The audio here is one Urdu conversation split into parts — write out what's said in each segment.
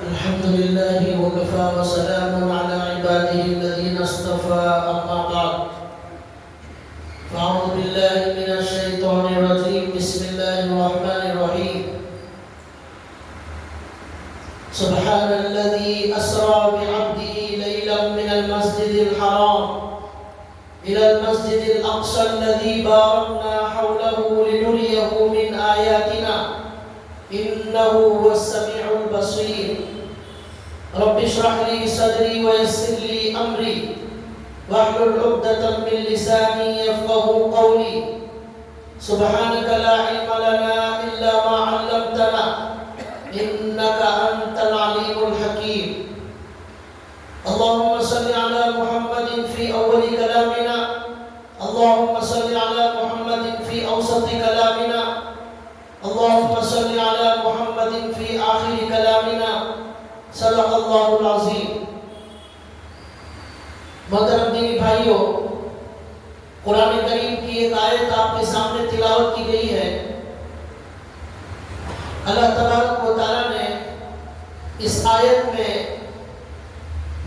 الحمد لله وكفى وسلام على عباده الذين اصطفى أما بعد فأعوذ بالله من الشيطان الرجيم بسم الله الرحمن الرحيم سبحان الذي أسرى بعبده ليلا من المسجد الحرام إلى المسجد الأقصى الذي باركنا حوله لنريه من آياتنا إنه هو السميع البصير رب اشرح لي صدري ويسر لي أمري واحلل عقدة من لساني يفقهوا قولي سبحانك لا علم لنا إلا ما علمتنا إنك أنت العليم الحكيم اللهم صل على محمد في أول كلامنا اللهم صل على محمد في أوسط كلامنا اللهم صل على محمد في آخر كلامنا صدق اللہ العظیم. محترم دینی بھائیوں، قرآن کریم کی ایک آیت آپ کے سامنے تلاوت کی گئی ہے. اللہ تبارک و تعالیٰ نے اس آیت میں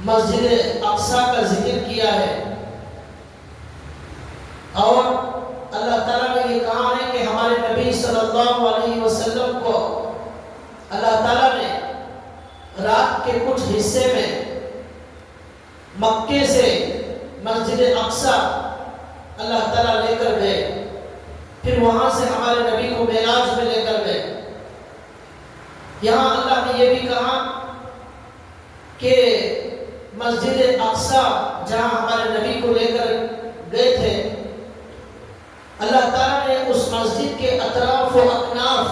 مسجد اقصیٰ کا ذکر کیا ہے اور اللہ تعالیٰ نے یہ کہا ہے کہ ہمارے نبی صلی اللہ علیہ وسلم کو اللہ تعالیٰ نے رات کے کچھ حصے میں مکے سے مسجد اقصیٰ اللہ تعالیٰ لے کر گئے، پھر وہاں سے ہمارے نبی کو معراج میں لے کر گئے. یہاں اللہ نے یہ بھی کہا کہ مسجد اقصیٰ جہاں ہمارے نبی کو لے کر گئے تھے، اللہ تعالیٰ نے اس مسجد کے اطراف و اکناف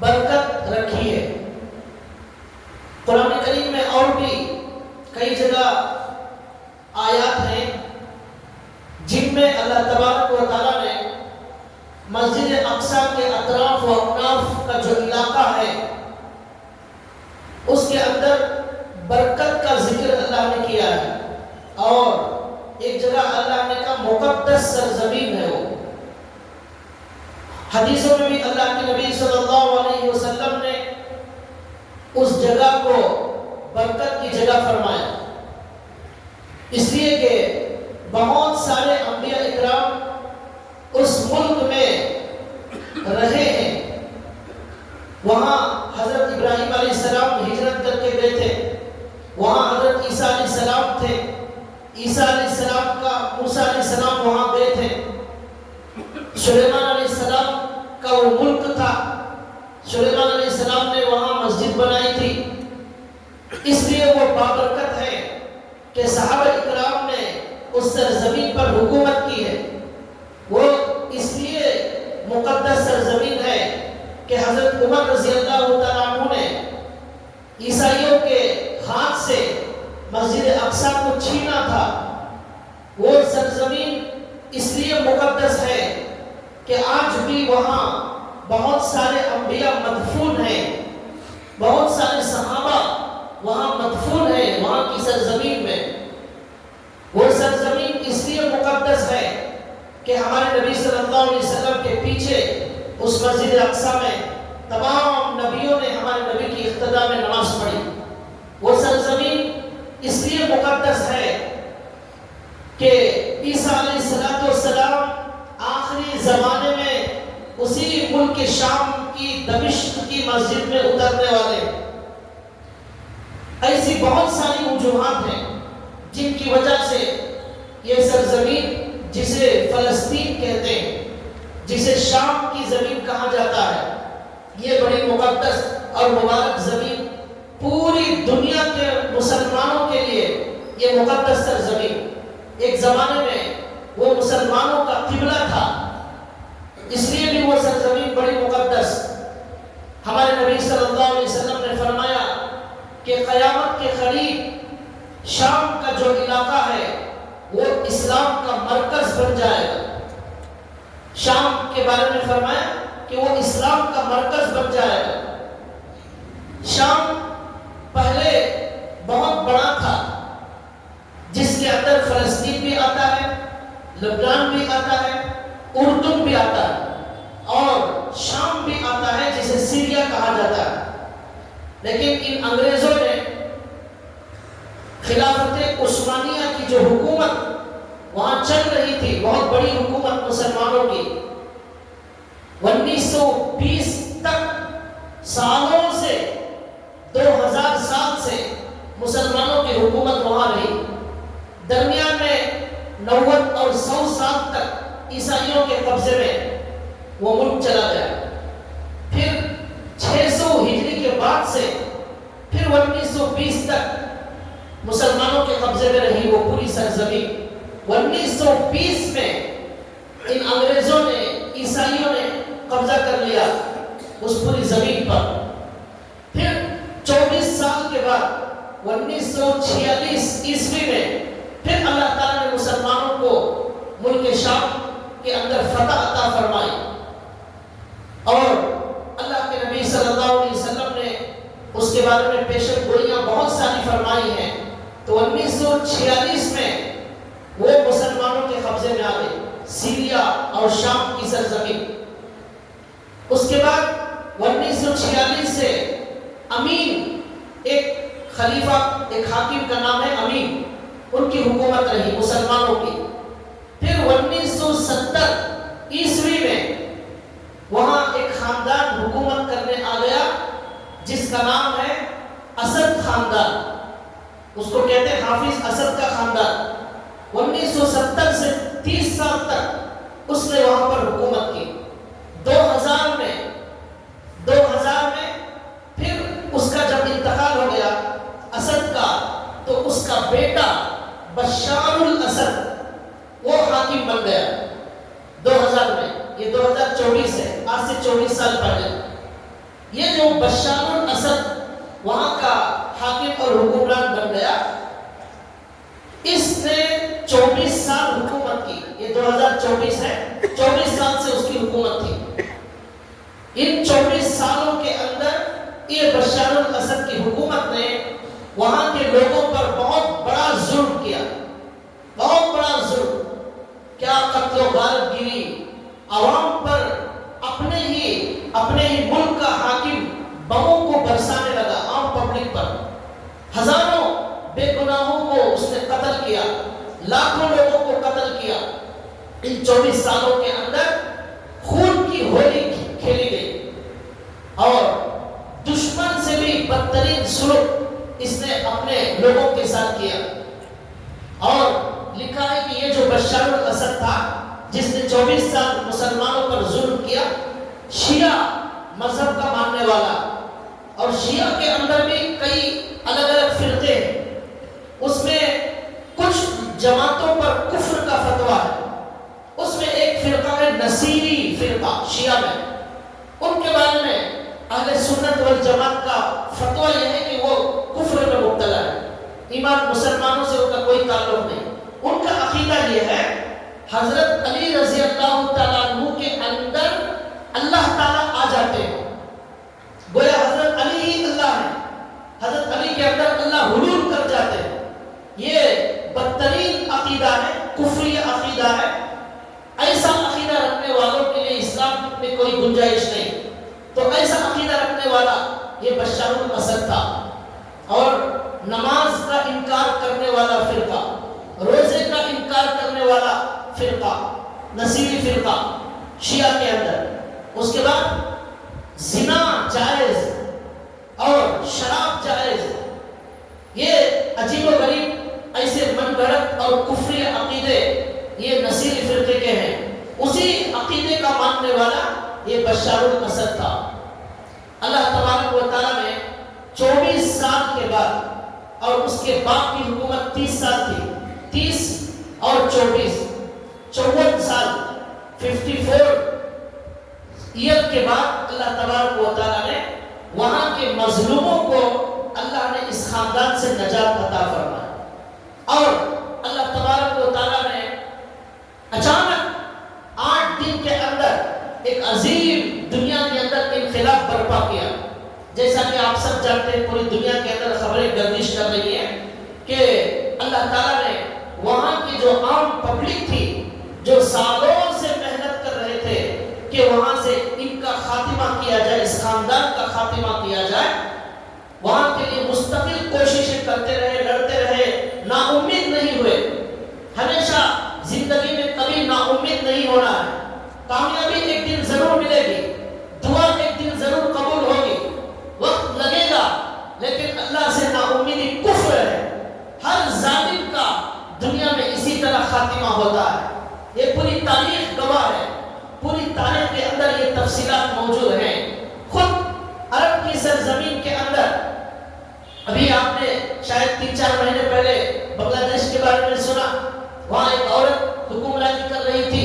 برکت رکھی ہے. قرآن کریم میں اور بھی کئی جگہ آیات ہیں جن میں اللہ تبارک و تعالیٰ نے مسجد اقصیٰ کے اطراف و اکناف کا جو علاقہ ہے اس کے اندر برکت کا ذکر اللہ نے کیا ہے، اور ایک جگہ اللہ نے کہا مقدس سرزمین ہے. وہ حدیثوں میں بھی اللہ کے نبی صلی اللہ علیہ وسلم نے اس جگہ کو برکت کی جگہ فرمایا، اس لیے کہ بہت سارے انبیاء اکرام اس ملک میں رہے ہیں. وہاں حضرت ابراہیم علیہ السلام ہجرت کر کے گئے تھے، وہاں حضرت عیسیٰ علیہ السلام تھے، عیسیٰ علیہ السلام کا موسیٰ علیہ السلام وہاں گئے تھے، سلیمان علیہ السلام کا وہ ملک تھا، سلیمان علیہ السلام نے وہاں مسجد بنائی تھی. اس لیے وہ بابرکت ہے کہ صحابہ اکرام نے اس سرزمین پر حکومت کی ہے. وہ اس لیے مقدس سرزمین ہے کہ حضرت عمر رضی اللہ تعالیٰ عنہ نے عیسائیوں کے ہاتھ سے مسجد اقصیٰ کو چھینا تھا. وہ سرزمین اس لیے مقدس ہے کہ آج بھی وہاں بہت سارے انبیاء مدفون ہیں، بہت سارے صحابہ وہاں مدفون ہیں وہاں کی سرزمین میں. وہ سرزمین اس لیے مقدس ہے کہ ہمارے نبی صلی اللہ علیہ وسلم کے پیچھے اس مسجد اقصیٰ میں تمام نبیوں نے ہمارے نبی کی اقتداء میں نماز پڑھی. وہ سرزمین اس لیے مقدس ہے کہ عیسیٰ علیہ السلام آخری زمانے میں اسی ملک شام کی دمشق کی مسجد میں اترنے والے. ایسی بہت ساری وجوہات ہیں جن کی وجہ سے یہ سرزمین جسے فلسطین کہتے ہیں، جسے شام کی زمین کہا جاتا ہے، یہ بڑی مقدس اور مبارک زمین پوری دنیا کے مسلمانوں کے لیے یہ مقدس سرزمین ایک زمانے میں وہ مسلمانوں کا قبلہ تھا. اس لیے بھی وہ سرزمین بڑی مقدس. ہمارے نبی صلی اللہ علیہ وسلم نے فرمایا کہ قیامت کے قریب شام کا جو علاقہ ہے وہ اسلام کا مرکز بن جائے گا. شام کے بارے میں فرمایا کہ وہ اسلام کا مرکز بن جائے گا. شام پہلے بہت بڑا تھا جس کے اندر فلسطین بھی آتا ہے، لبنان بھی آتا ہے، اردن بھی آتا ہے اور شام بھی آتا ہے جسے سیریا کہا جاتا ہے. لیکن ان انگریزوں نے خلافت عثمانیہ کی جو حکومت وہاں چل رہی تھی، بہت بڑی حکومت مسلمانوں کی، 1920 تک سالوں سے 2000 سال سے مسلمانوں کی حکومت وہاں رہی۔ درمیان میں 90 اور 100 سال تک عیسائیوں کے قبضے میں وہ ملک چلا گیا۔ پھر 600 ہجری کے بعد سے پھر 1920 تک مسلمانوں کے قبضے میں رہی وہ پوری سرزمین۔ 1920 میں ان انگریزوں نے، عیسائیوں نے قبضہ کر لیا اس پوری زمین پر۔ پھر 24 سال کے بعد 1946 عیسوی میں پھر اللہ تعالیٰ نے مسلمانوں کو ملک شام کے اندر فتح عطا فرمائی، اور اللہ کے نبی صلی اللہ علیہ وسلم نے اس کے بارے میں پیشن گوئیاں بہت ساری فرمائی ہیں۔ تو 1946 میں وہ مسلمانوں کے قبضے میں آ گئے، سیریا اور شام کی سرزمین۔ اس کے بعد 1946 سے امین، ایک خلیفہ، ایک حاکم کا نام ہے امین، ان کی حکومت رہی مسلمانوں کی۔ پھر 1970 عیسوی میں وہاں ایک خاندان حکومت کرنے آ گیا جس کا نام ہے اسد خاندان، اس کو کہتے ہیں حافظ اسد کا خاندان۔ 1970 سے 30 سال تک اس نے وہاں پر حکومت کی۔ 2000 میں پھر اس کا جب انتقال ہو گیا اسد کا، تو اس کا بیٹا بشار الاسد وہ حاکم بن گیا 2000 میں۔ یہ 2024 ہے، آج سے 24 سال پہلے۔ یہ جو بشار الاسد وہاں کا حاکم اور حکمران بن گیا، اس نے 24 سال حکومت کی۔ یہ 2024 ہے، 24 سال سے اس کی حکومت تھی۔ ان 24 سالوں کے اندر یہ بشار الاسد کی حکومت نے وہاں کے لوگوں پر بہت بڑا ظلم کیا، بہت بڑا ظلم۔ کیا قتل و غارت گیری، عوام پر اپنے ہی ملک کا حاکم بموں کو برسانے لگا، عام پبلک پر۔ ہزاروں بے گناہوں کو اس نے قتل کیا، لاکھوں لوگوں کو قتل کیا۔ ان 24 سالوں کے اندر خون کی ہولی کھیلی گئی، اور دشمن سے بھی بدترین سلوک اس نے اپنے لوگوں کے ساتھ کیا۔ اور لکھا ہے کہ یہ جو بشار الاسد تھا جس نے 24 سال مسلمانوں پر ظلم کیا، شیعہ مذہب کا ماننے والا، اور شیعہ کے اندر بھی کئی الگ الگ فرقے ہیں، اس میں کچھ جماعتوں پر کفر کا فتویٰ ہے۔ اس میں ایک فرقہ ہے نصیری فرقہ شیعہ میں، ان کے بارے میں اہل سنت والجماعت کا فتویٰ یہ ہے کہ وہ کفر میں مبتلا ہے، ایمان مسلمانوں سے ان کا کوئی تعلق نہیں۔ ان کا عقیدہ یہ ہے حضرت علی رضی اللہ تعالیٰ عنہ کے اندر اللہ تعالیٰ آ جاتے ہیں، گویا حضرت علی ہی اللہ ہے، حضرت علی کے اندر اللہ حلول کر جاتے ہیں۔ یہ بدترین عقیدہ ہے، کفری عقیدہ ہے۔ ایسا عقیدہ رکھنے والوں کے لیے اسلام میں کوئی گنجائش نہیں۔ تو ایسا عقیدہ رکھنے والا یہ بشار الاسد تھا، اور نماز کا انکار کرنے والا فرقہ، روزے کا انکار کرنے والا فرقہ، نصیری فرقہ شیعہ کے اندر۔ اس کے بعد زنا جائز اور شراب جائز، یہ عجیب و غریب ایسے من گھڑت اور کفری عقیدے یہ نصیری فرقے کے ہیں۔ اسی عقیدے کا ماننے والا یہ بشار الاسد تھا۔ اللہ تبارک و تعالیٰ نے 24 سال کے بعد، اور اس کے بعد کی حکومت 30 سال تھی، 30 اور 24 سال، 54 ایئر کے بعد اللہ تبارک و تعالیٰ نے وہاں کے مظلوموں کو اللہ نے اس خاندان سے نجات عطا فرمائی، اور اللہ تبارک و تعالیٰ نے اچانک 8 دن کے اندر ایک عظیم دنیا کے اندر انقلاب برپا کیا۔ جیسا کہ آپ سب جانتے ہیں، پوری دنیا کے اندر خبریں گردش کر رہی ہیں کہ اللہ تعالیٰ نے وہاں کی جو عام پبلک تھی، جو سالوں سے محنت کر رہے تھے کہ وہاں سے ان کا خاتمہ کیا جائے، اس خاندان کا خاتمہ کیا جائے، خاتمہ ہوتا ہے۔ یہ پوری تاریخ گواہ ہے، پوری تاریخ کے اندر یہ تفصیلات موجود ہیں۔ خود عرب کی سرزمین کے اندر ابھی آپ نے شاید 3-4 مہینے پہلے بنگلہ دیش کے بارے میں سنا، وہاں ایک عورت حکمرانی کر رہی تھی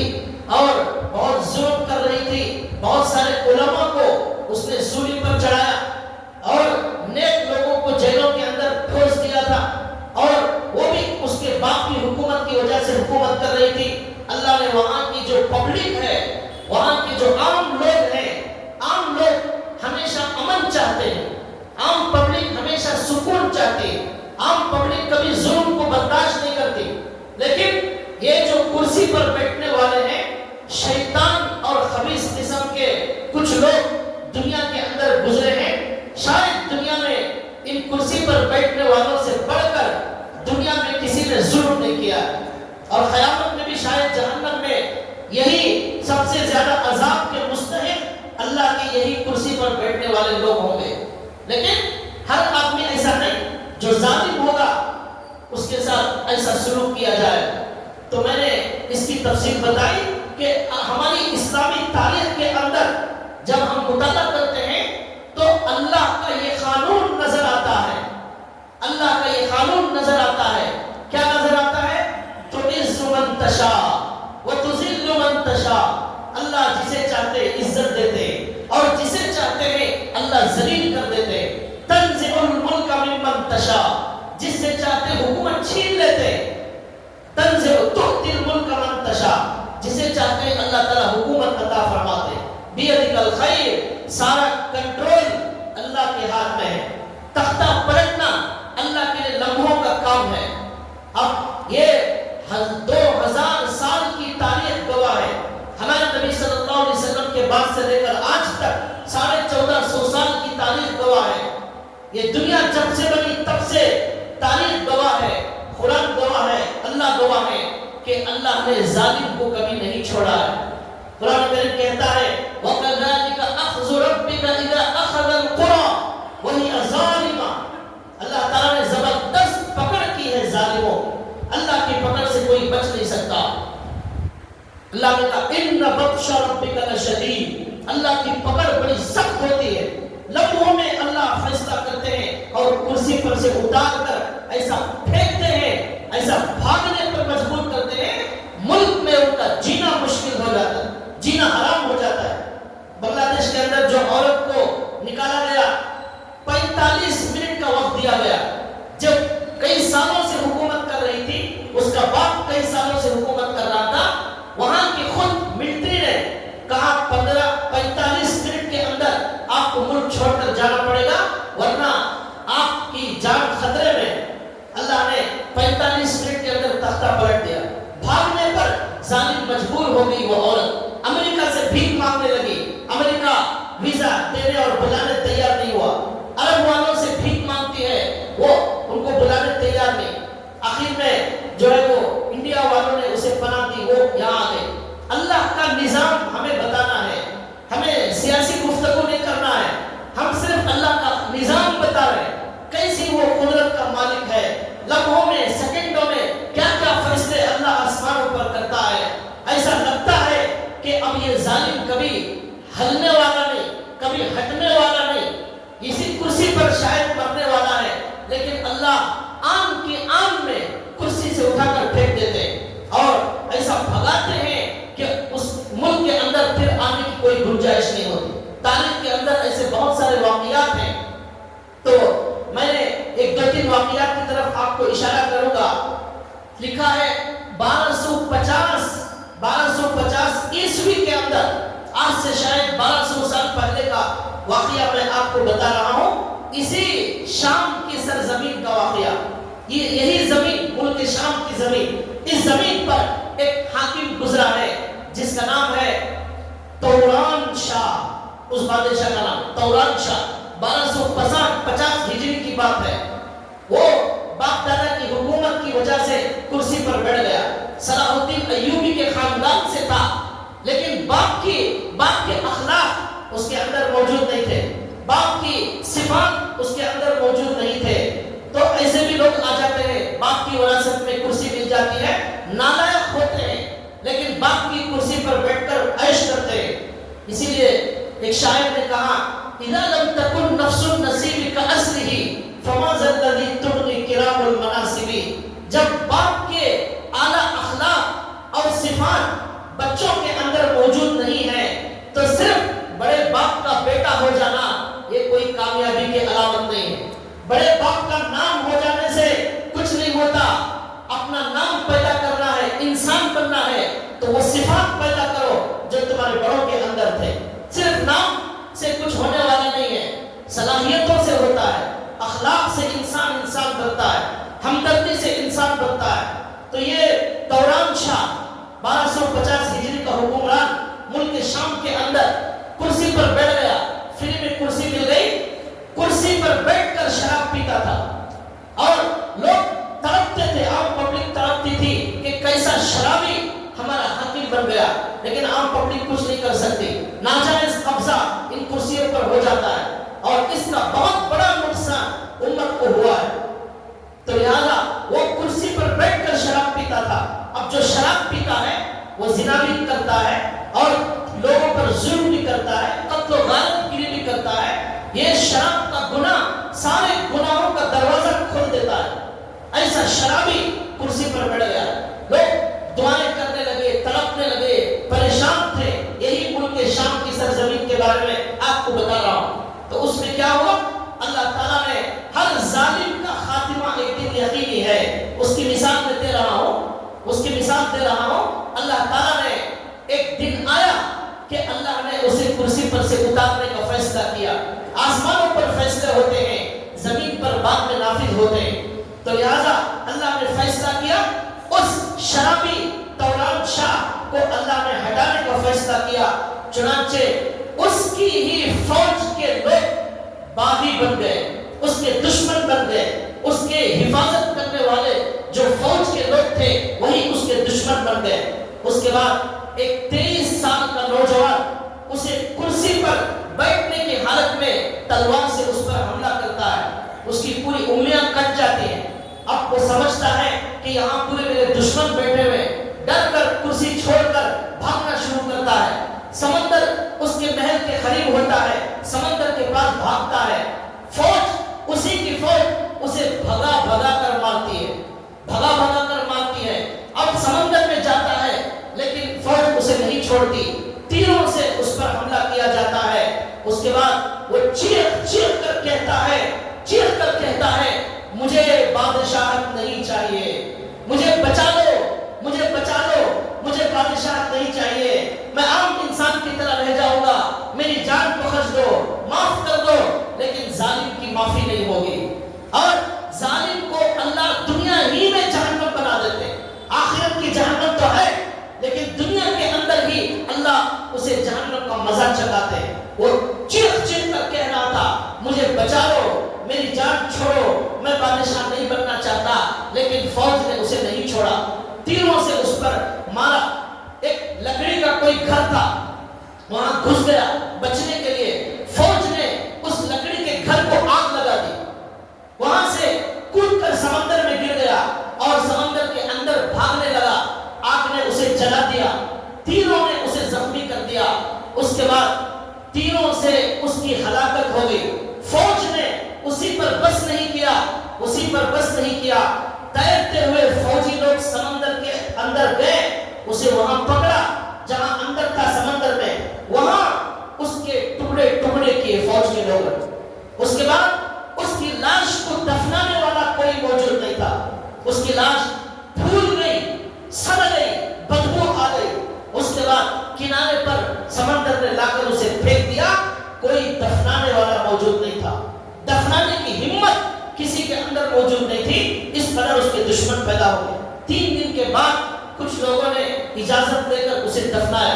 اور بہت ظلم کر رہی تھی، بہت سارے علماء کو اس نے سولی پر چڑھایا اور نیک لوگوں کو جیلوں کے اندر ٹھوس دیا تھا، اور وہ بھی اس کے باپ کی حکومت کی وجہ سے حکومت کر رہی تھی۔ اللہ نے وہاں کی جو پبلک ہے، وہاں کے جو عام لوگ ہیں، عام لوگ ہمیشہ امن چاہتے ہیں، عام پبلک ہمیشہ سکون چاہتی ہے، عام پبلک کبھی ظلم کو برداشت نہیں کرتی، لیکن یہ جو کرسی پر بیٹھنے والے ہیں، شیطان اور خبیث قسم کے کچھ لوگ دنیا کے اندر گزرے ہیں۔ شاید دنیا میں ان کرسی پر بیٹھنے والوں سے بڑھ کر دنیا میں کسی نے ظلم نہیں کیا، اور قیامت میں بھی شاید جہنم میں یہی سب سے زیادہ عذاب کے مستحق اللہ کی یہی کرسی پر بیٹھنے والے لوگ ہوں گے۔ لیکن ہر آدمی ایسا نہیں، جو ظالم ہوگا اس کے ساتھ ایسا سلوک کیا جائے۔ تو میں نے اس کی تفصیل بتائی کہ ہماری اسلامی تاریخ کے اندر جب ہم مطالعہ کرتے ہیں تو اللہ کا یہ قانون نظر آتا ہے، اللہ کا یہ قانون نظر آتا ہے۔ کیا نظر آتا ہے؟ تُعِزُّ مَن تَشَاءُ وَتُذِلُّ مَن تَشَاءُ۔ اللہ جسے چاہتے عزت دیتے اور جسے چاہتے ہیں اللہ ذلیل کر دیتے۔ تنزع الملک ممن تشاء، جس سے چاہتے حکومت چھین لیتے۔ تنزع تؤتی الملک من تشاء، جسے چاہتے ہیں اللہ تعالیٰ حکومت عطا فرماتے۔ بیدک الخیر، سارا کنٹرول اللہ کے ہاتھ میں ہے۔ تختہ پلٹنا اللہ کے لیے لمحوں کا کام ہے۔ اب یہ 2000 سال کی تاریخ گواہ ہے۔ ہمارے نبی صلی اللہ علیہ وسلم کے بعد سے لے کر آج تک 1450 سال کی تاریخ گواہ ہے۔ یہ دنیا جب سے بنی تب سے تاریخ گواہ ہے، قرآن گواہ ہے، اللہ گواہ ہے کہ اللہ نے ظالم کو کبھی نہیں چھوڑا ہے۔ قرآن کریم کہتا ہے وَكَذَلِكَ أَخْذُ رَبِّكَ إِذَا أَخَذَ الْقُرَى وَهِيَ ظَالِمَةٌ۔ اللہ تعالیٰ نے زبردست پکڑ کی ہے ظالموں، اللہ کی پکڑ سے کوئی بچ نہیں سکتا۔ اللہ نے کہا إِنَّ بَطْشَ رَبِّكَ لَشَدِيدٌ، اللہ کی پکڑ بڑی سخت ہوتی ہے۔ لمحوں میں اللہ فیصلہ کرتے ہیں اور کرسی پر سے اتار کر ایسا پھینکتے ہیں، ایسا بھاگنے پر مجبور کرتے ہیں، ملک میں ان کا جینا مشکل ہو جاتا ہے، جینا حرام ہو جاتا ہے۔ بنگلہ دیش کے اندر جو عورت کو نکالا گیا، 45 منٹ کا وقت دیا گیا، جب کئی سالوں سے حکومت کر رہی تھی، اس کا باپ کئی سالوں سے حکومت کر رہا تھا، وہاں کی خود ملٹری نے کہا 45 منٹ کے اندر آپ کو ملک چھوڑ کر جانا پڑے گا ورنہ آپ کی جان خطرے میں۔ اللہ نے 45 منٹ کے اندر تختہ پلٹ دیا۔ بھاگنے پر ظالم مجبور ہو گئی وہ عورت، امریکہ سے بھیک مانگنے لگی، امریکہ ویزا دینے اور بلانے تیار نہیں ہوا، عرب والوں سے بھیک مانگتی ہے، وہ ان کو بلانے تیار نہیں۔ آخر میں جو ہے وہ انڈیا والوں نے اسے پناہ دی، وہ یہاں آ گئے۔ اللہ کا نظام ہمیں بتانا ہے، ہمیں سیاسی گفتگو نہیں کرنا ہے، ہم صرف اللہ کا نظام بتا رہے ہیں، کیسی وہ قدرت کا مالک ہے، لمحوں میں سیکنڈوں میں کیا کیا فیصلے اللہ آسمانوں پر کرتا ہے۔ ایسا لگتا ہے کہ اب یہ ظالم کبھی ہلنے والا نہیں، کبھی ہٹنے والا نہیں، اسی کرسی پر شاید مرنے والا ہے، لیکن اللہ آن کی آن میں کرسی سے اٹھا کر پھینک دیتے اور ایسا بھگاتے ہیں کہ اس ملک کے اندر پھر آنے کی کوئی گنجائش نہیں ہوتی۔ تاریخ کے اندر ایسے بہت سارے واقعات ہیں، تو میں نے 1-2-3 واقعات کی طرف آپ کو اشارہ کروں گا۔ لکھا ہے 1250 عیسوی کے اندر، آج سے شاید 1200 سال پہلے کا واقعہ میں آپ کو بتا رہا ہوں، اسی شام کی سرزمین کا واقعہ۔ یہی زمین، ملک شام کی زمین، اس زمین پر ایک حاکم گزرا ہے جس کا نام ہے توران شاہ۔ اس بادشاہ کا نام توران شاہ، 1250 ہجری کی بات ہے۔ وہ باپ دادا کی حکومت کی وجہ سے کرسی پر بیٹھ گیا، صلاح الدین ایوبی کے خاندان سے تھا، لیکن باپ کے اخلاق اس کے اندر موجود نہیں تھے، باپ کی صفات اس کے اندر موجود نہیں تھے۔ تو ایسے بھی لوگ آ جاتے ہیں، باپ کی وراثت میں کرسی مل جاتی ہے، نالائق ایک شاعر نے کہا اذا لم تكن نفس النصیب كاصله فما ذا الذي تغني کرام المناصب. جب باپ کے اعلیٰ اخلاق اور صفات بچوں کے اندر موجود نہیں ہے تو صرف بڑے باپ کا بیٹا ہو جانا یہ کوئی کامیابی کی علامت نہیں ہے. بڑے باپ کا نام ہو جانے سے کچھ نہیں ہوتا. اپنا نام پیدا کرنا ہے، انسان بننا ہے تو وہ صفات پیدا کرو جو تمہارے بڑوں کے اندر تھے. صرف نام سے کچھ ہونے والا نہیں ہے، صلاحیتوں سے ہوتا ہے. اخلاق سے انسان بنتا ہے، ہمدردی سے انسان بنتا ہے. تو یہ دوران شاہ 1250 ہجری کا حکمران ملک شام کے اندر کرسی پر بیٹھ گیا. فری میں کرسی مل گئی، کرسی پر بیٹھ کر شراب پیتا تھا اور لوگ تڑپتے تھے، عام پبلک تڑپتی تھی کہ کیسا شرابی ہمارا حاکم بن گیا. لیکن عام پبلک کچھ نہیں کر سکتی. ناجائز قبضہ ان کرسیوں پر ہو جاتا ہے اور اس کا بہت بڑا نقصان امت کو ہوا ہے. تو لہذا وہ کرسی پر بیٹھ کر شراب پیتا تھا. اب جو شراب پیتا ہے وہ زنا بھی کرتا ہے اور لوگوں پر ظلم بھی کرتا ہے، قتل و غارت گیری بھی کرتا ہے. یہ شراب کا گناہ سارے گناہوں کا دروازہ کھول دیتا ہے. ایسا شرابی کرسی پر بیٹھ گیا. لوگ دعائیں کرنے لگے، تڑپنے لگے، پریشان تھے. یہی ملک شام کی سرزمین کے بارے میں آپ کو بتا رہا ہوں. تو اس میں کیا ہوا؟ اللہ تعالیٰ نے ہر ظالم کا خاتمہ ایک دن یقینی ہے. اس کی مثال میں دے رہا ہوں، اللہ تعالیٰ نے ایک دن آیا کہ اللہ نے اسے کرسی پر سے اتارنے کا فیصلہ کیا. آسمانوں پر فیصلے ہوتے ہیں، زمین پر بعد میں نافذ ہوتے ہیں. تو لہذا اللہ نے فیصلہ کیا، اس شرابی دوران شاہ کو اللہ نے ہٹانے کا فیصلہ کیا. چنانچہ اس کی ہی فوج کے لوگ باغی بن گئے، اس کے دشمن بن گئے. اس کے حفاظت کرنے والے جو فوج کے لوگ تھے وہی اس کے دشمن بن گئے. اس کے بعد ایک 23 سال کا نوجوان اسے کرسی پر بیٹھنے کی حالت میں تلوار سے اس پر حملہ کرتا ہے. اس کی پوری انگلیاں کٹ جاتی ہیں. اب وہ سمجھتا ہے کہ یہاں پورے میرے دشمن بیٹھے ہوئے. ڈر کر کرسی چھوڑ کر بھاگنا شروع کرتا ہے. سمندر اس کے محل کے قریب ہوتا ہے، سمندر کے پاس بھاگتا ہے. فوج اسی کی فوج اسے بھگا بھگا کر مارتی ہے. اب سمندر میں جاتا ہے لیکن فوج اسے نہیں چھوڑتی. تیروں سے اس پر حملہ کیا جاتا ہے. اس کے بعد وہ چیخ کر کہتا ہے مجھے بادشاہت نہیں چاہیے، مجھے بچا لو، مجھے بادشاہت نہیں چاہیے. میں عام انسان کی طرح رہ جاؤں گا، میری جان بخش دو، معاف کر دو. لیکن ظالم کی معافی نہیں ہوگی اور ظالم کو اللہ دنیا ہی میں جہنم بنا دیتے. آخرت کی جہنم تو ہے لیکن دنیا کے اندر ہی اللہ اسے جہنم کا مزہ چکھاتے ہیں. وہ چیخ کر کہہ رہا تھا مجھے بچا لو، میری جان چھوڑو، میں بادشاہ نہیں بننا چاہتا. لیکن فوج نے اسے نہیں چھوڑا، تیروں سے اس پر مارا. ایک لکڑی کا کوئی گھر تھا، وہاں گھس گیا بچنے کے لیے. فوج نے اس لکڑی کے گھر کو آگ لگا دی. وہاں سے کود کر سمندر میں گر گیا اور سمندر کے اندر بھاگنے لگا. آگ نے اسے جلا دیا، تیروں نے اسے زخمی کر دیا. اس کے بعد تیروں سے اس کی ہلاکت ہو گئی. فوج نے اسی پر بس نہیں کیا، تیرتے ہوئے فوجی لوگ سمندر کے اندر گئے، اسے وہاں پکڑا جہاں اندر تھا سمندر میں. وہاں اس کے ٹکڑے کیے فوج کے لوگوں. اس کے بعد اس کی لاش کو دفنانے والا کوئی موجود نہیں تھا. اس کی لاش پھول گئی، سڑ گئی، بدبو آ گئی. اس کے بعد کنارے پر سمندر نے لا کر اسے پھینک دیا. کوئی دفنانے والا موجود نہیں تھا، دفنانے کی ہمت کسی کے اندر موجود نہیں تھی. اس قدر اس کے دشمن پیدا ہو گئے. 3 دن کے بعد کچھ لوگوں نے اجازت دے کر اسے دفنایا.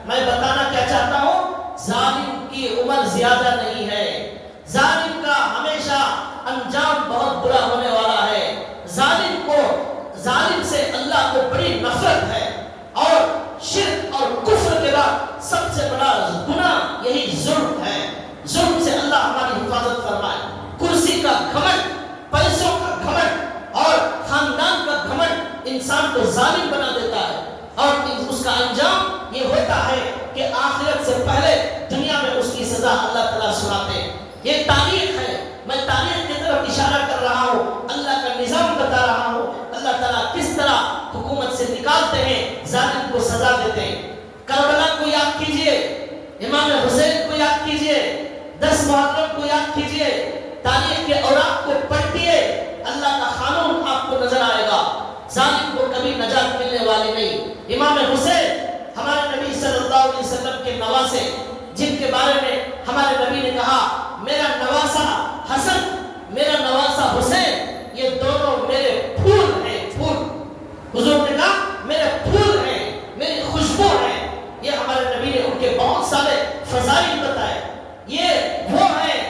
میں بتانا کیا چاہتا ہوں، ظالم کی عمر زیادہ نہیں ہے. ظالم کا ہمیشہ انجام بہت برا ہونے والا ہے. ظالم سے اللہ کو بڑی نفرت ہے اور شرک اور کفر کے بعد سب سے بڑا گناہ یہی ظلم ہے. ظلم سے اللہ ہماری حفاظت فرمائے. کرسی کا گھمنڈ، پیسوں کا گھمنڈ اور خاندان کا گھمنڈ انسان کو ظالم بنا دیتا ہے اور اس کا انجام یہ ہوتا ہے کہ آخرت سے پہلے دنیا میں اس کی تعالیٰ سناتے ہیں. یہ تاریخ ہے، میں تاریخ کی طرف اشارہ کر رہا ہوں، اللہ کا نظام بتا رہا ہوں. اللہ تعالیٰ کس طرح حکومت سے نکالتے ہیں، ظالم کو سزا دیتے ہیں. کربلا کو یاد کیجئے، امام حسین کو یاد کیجئے، 10 محرم کو یاد کیجئے، تاریخ کے اوراق کو پڑھیے، اللہ کا قانون آپ کو نظر آئے گا. ظالم کو کبھی نجات ملنے والی نہیں. امام حسین ہمارے نبی صلی اللہ علیہ وسلم کے نواسے، جن کے بارے میں ہمارے نبی نے کہا میرا نواسا حسن، میرا نواسا حسین، یہ دونوں میرے پھول ہیں. پھول، حضور نے کہا میرے پھول ہیں، میری خوشبو ہیں. یہ ہمارے نبی نے ان کے بہت سارے فضائل بتائے. یہ وہ ہیں،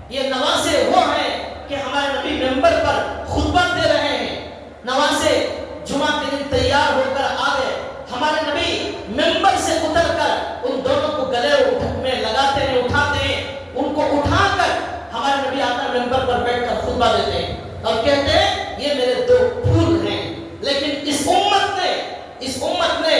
یہ نواسے وہ ہیں کہ ہمارے نبی ممبر پر خطبہ دے رہے ہیں. نواسے جمعہ کے دن تیار ہو کر آ گئے، ہمارے نبی ممبر سے اتر کر ان دونوں کو گلے میں لگاتے ہیں، اٹھاتے ہیں. ان کو اٹھا کر ہمارے نبی آتا ممبر پر بیٹھ کر خطبہ دیتے ہیں اور کہتے ہیں یہ میرے 2 پھول ہیں. لیکن اس امت نے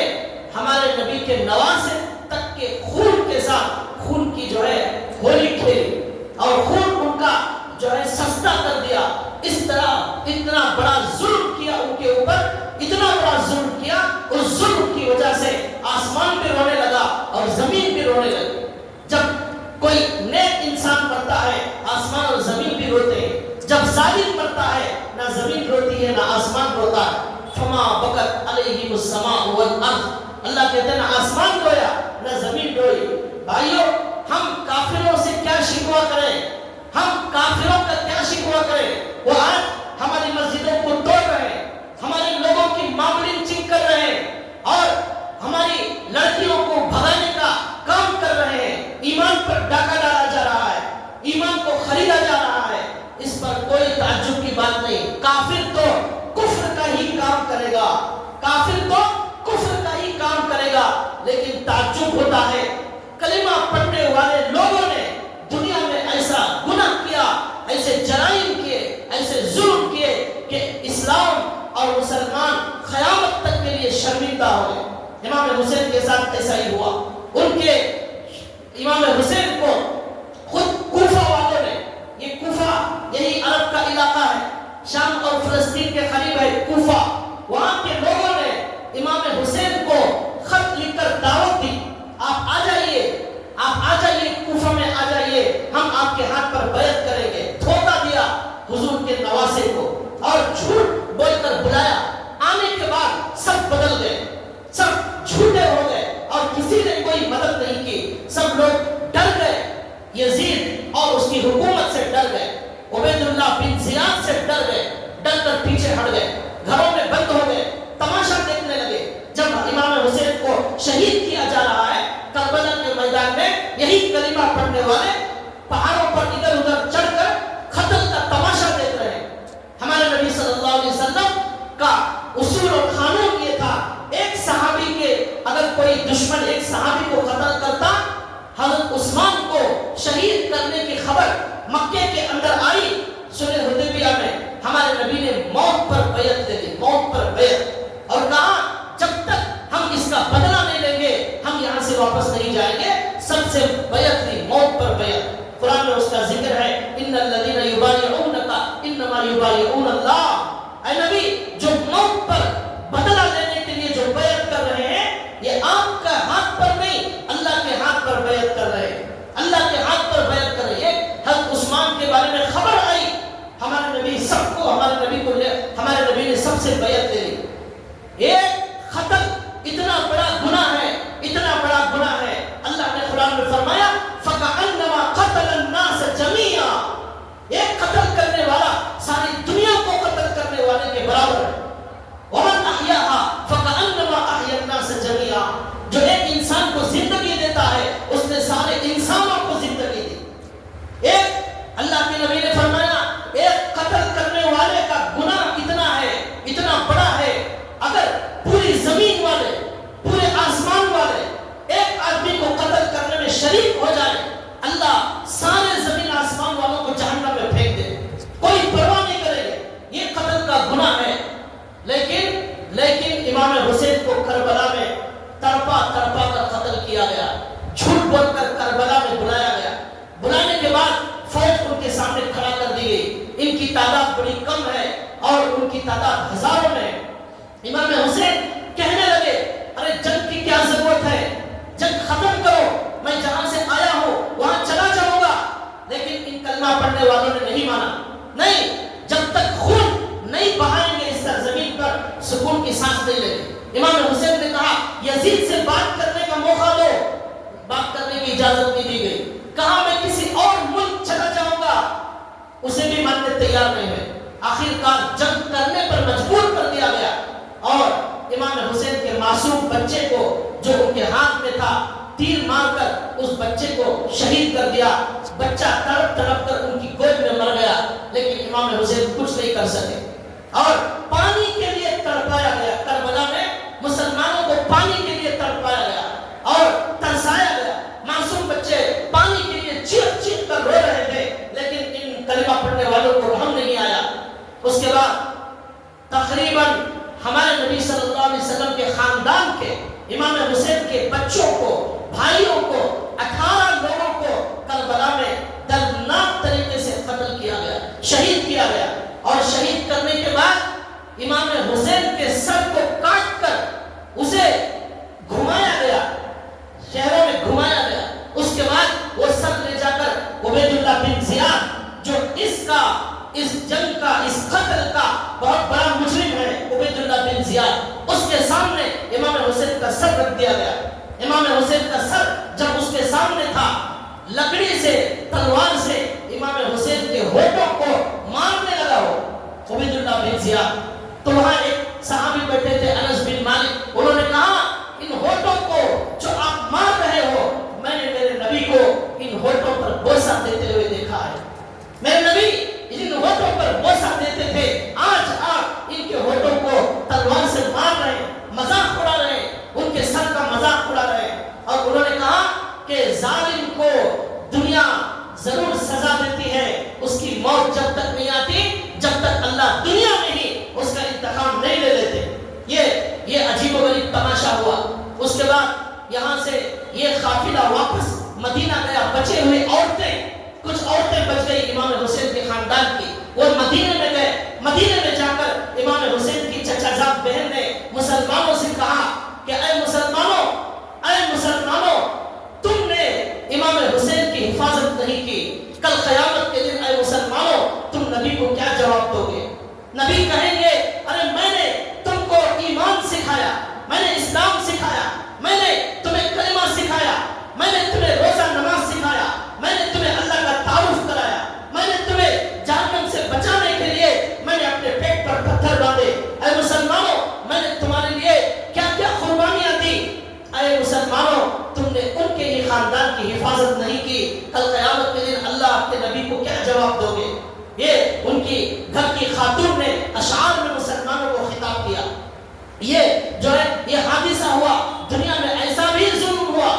ہمارے نبی کے نواسے تک کے خون کے ساتھ خون کی جو ہے ہولی کھیلی اور خون ان کا جو ہے سستا کر دیا. اس طرح اتنا بڑا ظلم کیا ان کے اوپر، اتنا بڑا ظلم کیا. اس ظلم کی وجہ سے آسمان بھی رونے لگا اور زمین بھی رونے لگی. جب کوئی نیک انسان مرتا ہے آسمان اور زمین بھی روتے ہیں. جب ظالم مرتا ہے نہ زمین روتی ہے نہ آسمان روتا ہے. فما بکت علیہم السماء والارض، اللہ کہتے ہیں نہ آسمان رویا نہ زمین روئی. بھائیو، ہم کافروں سے کیا شکوہ کریں؟ ہم کافروں کا کیا شکوہ کریں؟ وہ آج ہماری مسجدوں کو توڑ رہے ہیں، ہمارے لوگوں کی معاملین چیک کر رہے ہیں اور ہماری لڑکیوں کو بھگانے کا کام کر رہے ہیں. ایمان پر ڈاکہ ڈالا جا رہا ہے، ایمان کو خریدا جا رہا ہے. اس پر کوئی تعجب کی بات نہیں. کافر تو کفر کا ہی کام کرے گا، کافر تو کفر کا ہی کام کرے گا. لیکن تعجب ہوتا ہے کلمہ پڑھنے والے لوگوں نے دنیا میں ایسا گناہ کیا، ایسے جرائم کیے، ایسے ظلم کیے کہ اسلام اور مسلمان قیامت تک کے لیے شرمندہ ہو گئے. امام حسین کے ساتھ ایسا ہی ہوا. ان کے امام حسین کو خود کوفہ والوں نے، یہ کوفہ یہی عرب کا علاقہ ہے، شام اور فلسطین کے قریب ہے کوفہ، وہاں کے لوگوں نے امام حسین کو خط لکھ کر دعوت دی، آپ آ جائیے، آپ آ جائیے، کوفہ میں آ جائیے، ہم آپ کے ہاتھ پر بیعت کریں گے. دھوکہ دیا حضور کے نواسے کو اور جھوٹ بول کر بلایا. آنے کے بعد سب بدل گئے، سب جھوٹے ہو گئے اور کسی نے کوئی مدد نہیں کی. سب لوگ ڈر گئے، یزید اور اس کی حکومت سے ڈر گئے، عبید اللہ بن زیاد سے ڈر گئے، ڈر کر پیچھے ہٹ گئے، گھروں میں بند ہو گئے، تماشا دیکھنے لگے. جب امام حسین کو شہید کیا جا رہا ہے کربلا کے میدان میں، یہی کلمہ پڑھنے والے پہاڑوں پر ادھر ادھر چڑھ کر قتل کا تماشا دیکھ رہے ہیں. ہمارے نبی صلی اللہ علیہ وسلم کا اصول اور قانون یہ تھا، ایک صحابی کے اگر کوئی دشمن ایک صحابی کو قتل کرتا، حضرت عثمان کو شہید کرنے کی خبر مکے کے اندر آئی. صلح حدیبیہ میں ہمارے نبی نے موت پر بیعت دے دی، موت پر بیعت، اور کہا جب تک ہم اس کا بدلہ نہیں لیں گے ہم یہاں سے واپس نہیں جائیں گے. سب سے بیعت دی، موت پر بیعت. قرآن میں کی تعداد بڑی کم ہے اور ان کی تعداد ہزاروں میں. امام حسین کہنے لگے ارے جنگ کی کیا ضرورت ہے، جنگ ختم کرو، میں جہاں سے آیا ہوں وہاں چلا جاؤں گا. لیکن ان کلمہ پڑھنے والوں نے نہیں مانا. نہیں، جب تک خون نہیں بہائیں گے اس سرزمین پر سکون کی سانس نہیں لگے. امام حسین نے کہا یزید سے بات کرنے کا موقع دو. بات کرنے کی اجازت نہیں دی گئی. کہا میں کسی اور ملک چلا جاؤں گا، اسے بھی ماننے تیار نہیں ہوئے. آخر کار جنگ کرنے پر مجبور کر دیا گیا اور امام حسین کے معصوم بچے کو جو ان کے ہاتھ میں تھا تیر مار کر اس بچے کو شہید کر دیا. بچہ تڑپ تڑپ کر ان کی گود میں مر گیا، لیکن امام حسین کچھ نہیں کر سکے. اور پانی کے لیے تڑپایا گیا. کربلا میں مسلمانوں کو پانی کے لیے تڑپایا گیا اور ترسایا گیا. معصوم بچے پانی کے لیے چیخ چیخ کر رو رہے تھے، لیکن ان کلمہ پڑھنے والوں کو رحم نہیں آیا. اس کے بعد تقریباً ہمارے نبی صلی اللہ علیہ وسلم کے خاندان کے امام حسین کے بچوں کو، بھائیوں کو، 18 لوگوں کو کربلا میں دردناک طریقے سے قتل کیا گیا، شہید کیا گیا. اور شہید کرنے کے بعد امام حسین کے سر کو کاٹ کر اسے گھمایا گیا، شہروں میں گھمایا گیا. اس کے بعد وہ سر لے جا کر عبید اللہ بن زیاد جو اس جنگ کا، اس قتل کا بہت بڑا مجرم ہے، عبید اللہ بن زیاد، اس کے سامنے امام حسین کا سر رکھ دیا گیا. امام حسین کا سر جب اس کے سامنے تھا، لکڑی سے، تلوار سے امام حسین کے ہونٹوں کو مارنے لگا ہو عبید اللہ بن زیاد. تو وہاں ایک صحابی بیٹھے تھے انس بن مالک، انہوں نے کہا ان ہونٹوں کو جو آپ مار رہے ہو، میں نے میرے نبی کو ان ہونٹوں پر بوسہ دیتے ہوئے دیکھا ہے. میرے نبی ان ہونٹوں پر بوسہ دیتے تھے، آج آپ ان کے ہونٹوں کو تلوار سے مار رہے ہیں، مذاق اڑا رہے ہیں، ان کے سر کا مذاق اڑا رہے ہیں. اور انہوں نے کہا کہ ظالم کو دنیا ضرور سزا دیتی ہے، اس کی موت جب تک نہیں آتی جب تک اللہ دنیا میں ہی اس کا انتقام نہیں لے لیتے. یہ عجیب و غریب تماشا ہوا. اس کے بعد یہاں سے یہ قافلہ واپس مدینہ گیا. بچے ہوئے عورتیں، کچھ عورتیں بچ گئی امام حسین کے خاندان کی، وہ مدینے میں گئے. مدینے میں جا کر امام حسین کی چچا زاد بہن نے مسلمانوں سے کہا کہ اے مسلمانوں، تم نے امام حسین کی حفاظت نہیں کی. کل قیامت کے دن اے مسلمانوں تم نبی کو کیا جواب دو گے؟ نبی کہیں گے ارے میں نے تم کو ایمان سکھایا، میں نے اسلام سکھایا، میں نے تمہیں کلمہ سکھایا، میں نے تمہیں روزہ نماز سکھایا، میں نے تمہیں اللہ کا تعارف کرایا، میں نے تمہیں جہنم سے بچانے کے لیے میں نے اپنے پیٹ پر پتھر باندھے. اے مسلمانوں میں نے تمہارے لیے کیا کیا قربانیاں دی. اے مسلمانوں تم نے ان کے ہی خاندان کی حفاظت نہیں کی. کل قیامت کے دن اللہ کے نبی کو کیا جواب دو گے؟ یہ ان کی گھر کی خاتون نے اشعار میں مسلمانوں کو خطاب کیا. یہ جو ہے یہ حادثہ ہوا، دنیا میں ایسا بھی ظلم ہوا،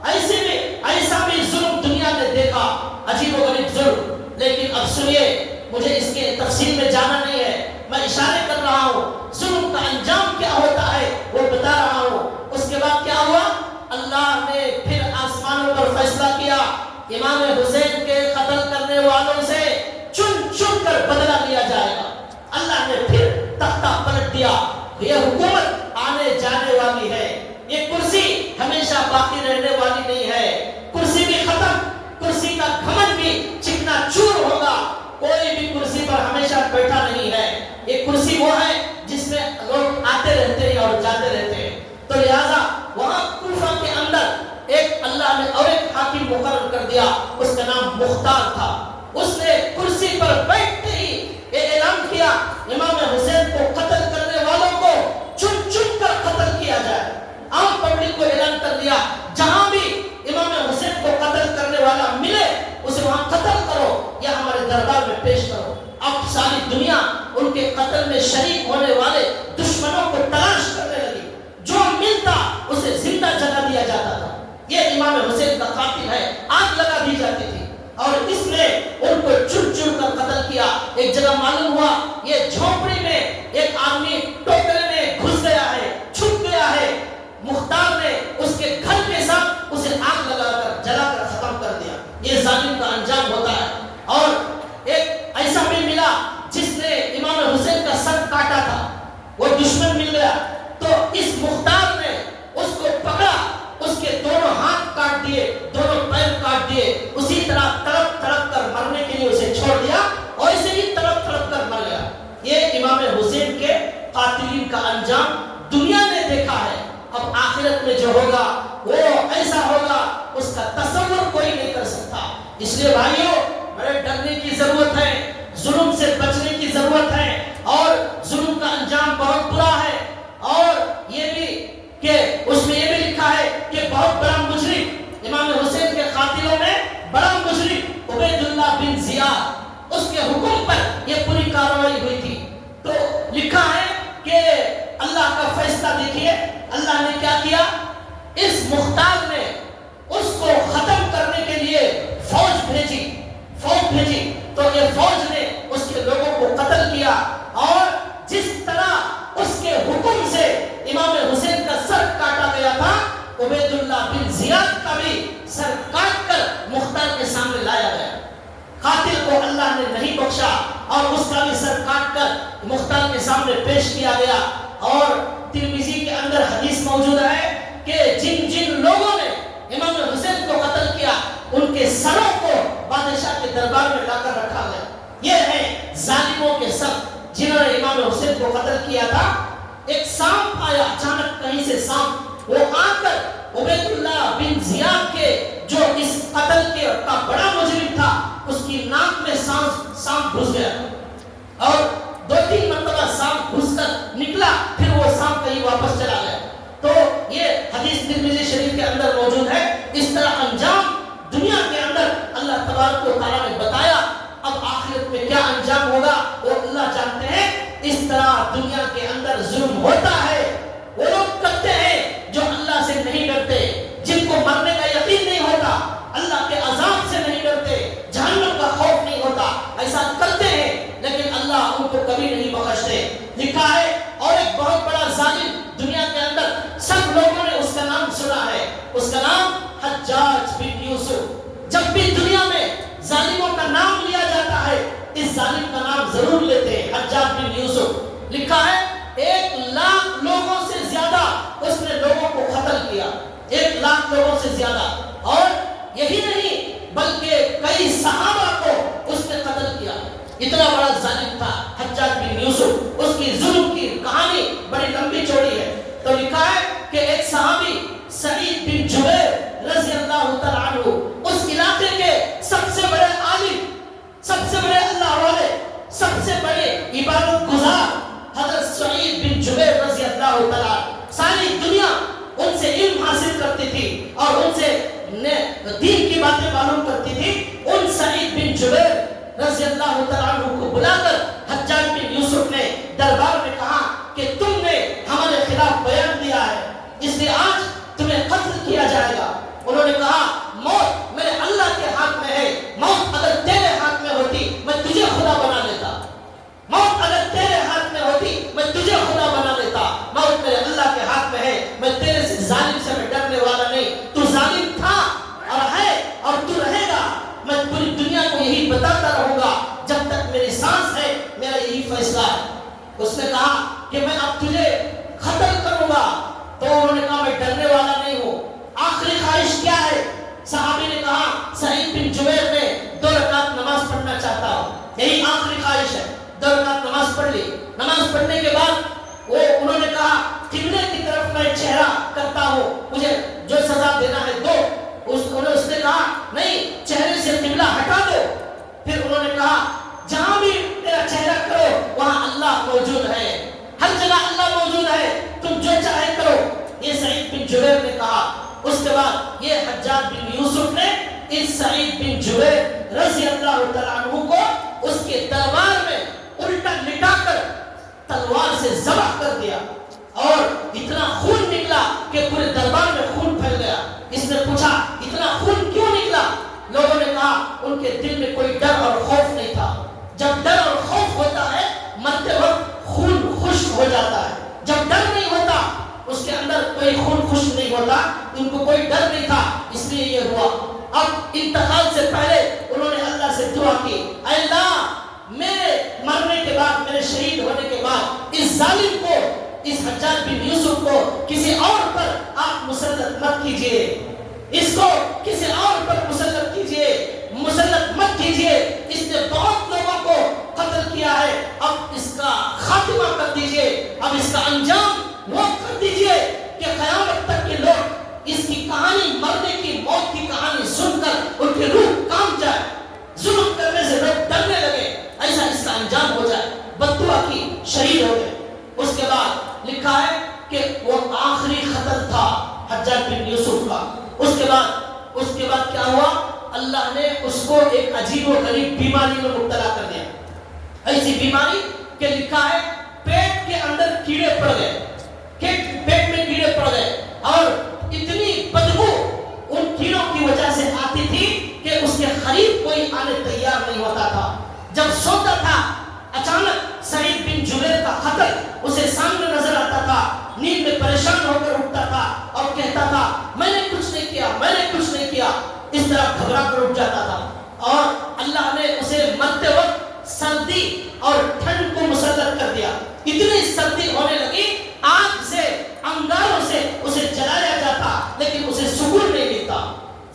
ایسا بھی ظلم دنیا نے دیکھا، عجیب و غریب ظلم. لیکن اب سنیے، مجھے اس کے تفصیل میں جانا نہیں ہے، میں اشارے کر رہا ہوں ظلم کا انجام کیا ہوتا ہے وہ بتا رہا ہوں. اس کے بعد کیا ہوا؟ اللہ نے پھر آسمانوں پر فیصلہ کیا، امام حسین کے قتل کرنے والوں سے چن چن کر بدلہ لیا جائے گا. اللہ نے پھر تختہ پلٹ دیا. یہ حکومت آنے جانے والی ہے، یہ کرسی ہمیشہ باقی رہنے والی نہیں ہے. کرسی بھی ختم، کرسی کا گھمنڈ بھی چکنا چور ہوگا. کوئی بھی کرسی پر ہمیشہ بیٹھا نہیں ہے. یہ کرسی وہ ہے جس میں لوگ آتے رہتے ہیں اور جاتے رہتے ہیں. تو لہذا وہاں کوفہ کے اندر ایک اللہ نے اور ایک حاکم مقرر کر دیا، اس کا نام مختار تھا. اس نے کرسی پر بیٹھتے ہی یہ اعلان کیا امام حسین کو قتل کرنے والوں کو چن چن کر قتل کیا جائے. عام پبلک کو اعلان کر دیا جہاں بھی امام حسین کو قتل کرنے والا ملے اسے وہاں قتل کرو یا ہمارے دربار میں پیش کرو. اب ساری دنیا ان کے قتل میں شریک ہونے والے دشمنوں کو تلاش کرنے لگی. جو ملتا اسے زندہ جلا دیا جاتا تھا. یہ امام حسین کا قاتل ہے، آگ لگا دی جاتی تھی اور اس نے ان کو چن چن کر قتل کیا. ایک جگہ معلوم ہوا یہ جھونپڑی میں ایک آدمی ٹوکرے میں گھس گیا ہے، چھپ گیا ہے. مختار نے اس کے گھر کے ساتھ اسے آگ لگا کر جلا کر ختم کر دیا. یہ ظالم کا انجام ہوتا ہے. اور ایک ایسا بھی ملا انجام دنیا نے دیکھا ہے، اب آخرت میں جو ہوگا وہ ایسا ہوگا اس کا تصور کوئی نہیں کر سکتا۔ اس لیے بھائیوں بڑے ڈرنے کی ضرورت ہے، ظلم سے بچنے کی ضرورت ہے، اور ظلم کا انجام بہت برا ہے، اور یہ بھی کہ اس میں یہ بھی لکھا ہے کہ بہت بڑا مجرم، امام حسین کے قاتلوں میں بڑا مجرم عبید اللہ بن زیاد، اس کے حکم پر یہ پوری کارروائی ہوئی تھی۔ تو لکھا ہے کہ اللہ کا فیصلہ دیکھیے، اللہ نے کیا کیا، اس مختار نے اس کو ختم کرنے کے لیے فوج بھیجی، تو یہ فوج نے اس کے لوگوں کو قتل کیا، اور جس طرح اس کے حکم سے امام حسین کا سر کاٹا گیا تھا، عبید اللہ بن زیاد کا بھی سر کاٹ کر مختار کے سامنے لایا گیا۔ قاتل کو اللہ نے نہیں بخشا، اور اس کا بھی سر کاٹ کر مختار کے سامنے پیش کیا گیا۔ اور ترمذی کے اندر حدیث موجود ہے کہ جن لوگوں نے امام حسین کو قتل کیا، ان کے سروں کو بادشاہ کے دربار میں لا کر رکھا گیا۔ یہ ہے ظالموں کے سر جنہوں نے امام حسین کو قتل کیا تھا۔ ایک سانپ آیا اچانک کہیں سے، سانپ وہ آ کر عبید اللہ بن زیاد کے جو اس قتل کے کا بڑا مجرم تھا، اس کی ناک میں سانپ گھس گیا، اور 2-3 مرتبہ سانپ گھس کر نکلا، پھر وہ سانپ کہیں واپس چلا گیا۔ تو یہ حدیث ترمذی شریف کے اندر موجود ہے۔ اس طرح انجام دنیا کے اندر اللہ تبارک و تعالیٰ نے بتایا، اب آخرت میں کیا انجام ہوگا وہ اللہ جانتے ہیں۔ اس طرح دنیا کے اندر ظلم ہوتا ہے، وہ لوگ کرتے ہیں جو اللہ سے نہیں ڈرتے، جن کو مرنے کا یقین نہیں ہوتا، اللہ کے عذاب سے نہیں ڈرتے، جہنم کا خوف نہیں ہوتا، ایسا کرتے ہیں لیکن اللہ ان کو کبھی نہیں بخشتے۔ لکھا ہے، اور ایک بہت بڑا ظالم دنیا کے اندر سب لوگوں نے اس کا نام سنا ہے، اس کا نام حجاج بن یوسف۔ جب بھی دنیا میں ظالموں کا نام لیا جاتا ہے، اس ظالم کا نام ضرور لیتے ہیں، حجاج بن یوسف۔ لکھا ہے 1,00,000 لوگوں سے زیادہ اس نے لوگوں کو قتل کیا، 1,00,000 لوگوں سے زیادہ، اور یہی نہیں بلکہ کئی صحابہ کو اس نے قتل کیا۔ اتنا بڑا ظالم تھا حجاج بن یوسف، اس کی ظلم کی کہانی بڑی لمبی چوڑی ہے۔ تو لکھا ہے کہ ایک صحابی سعید بن جبیر رضی اللہ تعالیٰ عنہ، اس علاقے کے سب سے بڑے عالم، سب سے بڑے اللہ والے، سب سے بڑے عبادت گزار حضرت سعید بن جبیر رضی اللہ تعالیٰ، ساری دنیا ان سے علم حاصل کرتی تھی اور ان سے دین کی باتیں معلوم کرتی تھی۔ ان سعید بن جبیر رضی اللہ تعالیٰ عنہ کو بلا کر حجاج بن یوسف نے دربار میں کہا کہ تم نے ہمارے خلاف بیان دیا ہے، اس لیے آج تمہیں قتل کیا جائے گا۔ انہوں نے کہا موت میرے اللہ کے ہاتھ میں ہے، موت اگر تیرے ہاتھ میں ہوتی میں تجھے خدا بنا لیتا، موت اگر تیرے ہاتھ میں ہوتی میں تجھے خدا بنا لیتا، موت میرے اللہ کے ہاتھ میں ہے، میں تیرے سے ظالم سے میں ڈرنے والا نہیں، تو ظالم تھا اور ہے اور تو رہے گا، میں پوری دنیا کو یہی بتاتا رہوں گا جب تک میری سانس ہے، میرا یہی فیصلہ ہے۔ اس نے کہا کہ میں اب تجھے قتل کروں گا، تو انہوں نے کہا میں ڈرنے والا نہیں ہوں، آخری خواہش کیا ہے؟ صحابی نے کہا سعید بن جبیر میں 2 رکعت نماز پڑھنا چاہتا ہوں، یہی آخری خواہش ہے۔ 2 رکعت نماز پڑھ لی، نماز پڑھنے کے بعد انہوں نے کہا قبلے کی طرف میں چہرہ کرتا ہوں، مجھے جو سزا دینا ہے دو۔ اس نے کہا نہیں، چہرے سے قبلہ ہٹا دو۔ پھر انہوں نے کہا جہاں بھی تیرا چہرہ کرو وہاں اللہ موجود ہے، ہر جگہ اللہ موجود ہے، تم جو چاہے کرو، یہ سعید بن جبیر نے کہا۔ اس کے بعد یہ حجاج بن یوسف نے اس سعید بن جبیر رضی اللہ تعالیٰ عنہ کو اس کے دربار میں الٹا لٹا کر تلوار سے ذبح کر دیا، اور اتنا خون نکلا کہ پورے دربار میں خون پھیل گیا۔ اس نے پوچھا اتنا خون کیوں نکلا؟ لوگوں نے کہا ان کے دل میں کوئی ڈر اور خوف نہیں تھا۔ جب ڈر اور خوف ہوتا ہے مرتے وقت خون خشک ہو جاتا ہے، جب ڈر نہیں ہوتا اس کے اندر کوئی خون خشک نہیں ہوتا، ان کو کوئی ڈر نہیں تھا، اس لیے یہ ہوا۔ اب انتقال سے پہلے انہوں نے اللہ سے دعا کی، اے اللہ میرے مرنے کے بعد، میرے شہید ہونے کے بعد اس ظالم کو، اس حجاج بن یوسف کو کسی اور پر آپ مسلط مت کیجئے، اس کو کسی اور پر مسلط کیجئے، مسلط مت کیجئے، اس نے بہت لوگوں کو قتل کیا ہے، اب اس کا خاتمہ کر دیجئے، اب اس کا انجام انجام ہو جائے، بددعا کی، شہید ہو گئے۔ اس کے بعد لکھا ہے کہ وہ آخری قتل تھا حجاج بن یوسف کا۔ اس کے بعد کیا ہوا؟ اللہ نے اس کو ایک عجیب و غریب بیماری میں مبتلا کر دیا، ایسی بیماری کہ لکھا ہے پیٹ کے اندر کیڑے پڑ گئے، پیٹ میں کیڑے پڑ گئے، اور اتنی بدبو ان کیڑوں کی وجہ سے آتی تھی کہ اس کے قریب کوئی آنے تیار نہیں ہوتا تھا۔ جب سوتا تھا اچانک سعید بن جبیر کا قتل اسے سامنے نظر آتا تھا، نیند میں پریشان ہو کر اٹھتا تھا اور کہتا تھا میں نے کچھ نہیں کیا، میں نے کچھ نہیں کیا، اس طرح گھبرا کر اٹھ جاتا تھا۔ اور اللہ نے اسے مرتے وقت سردی اور ٹھنڈ کو مسلط کر دیا، اتنی سردی ہونے لگی آگ سے، انگاروں سے اسے جلایا جاتا لیکن اسے سکون نہیں ملتا،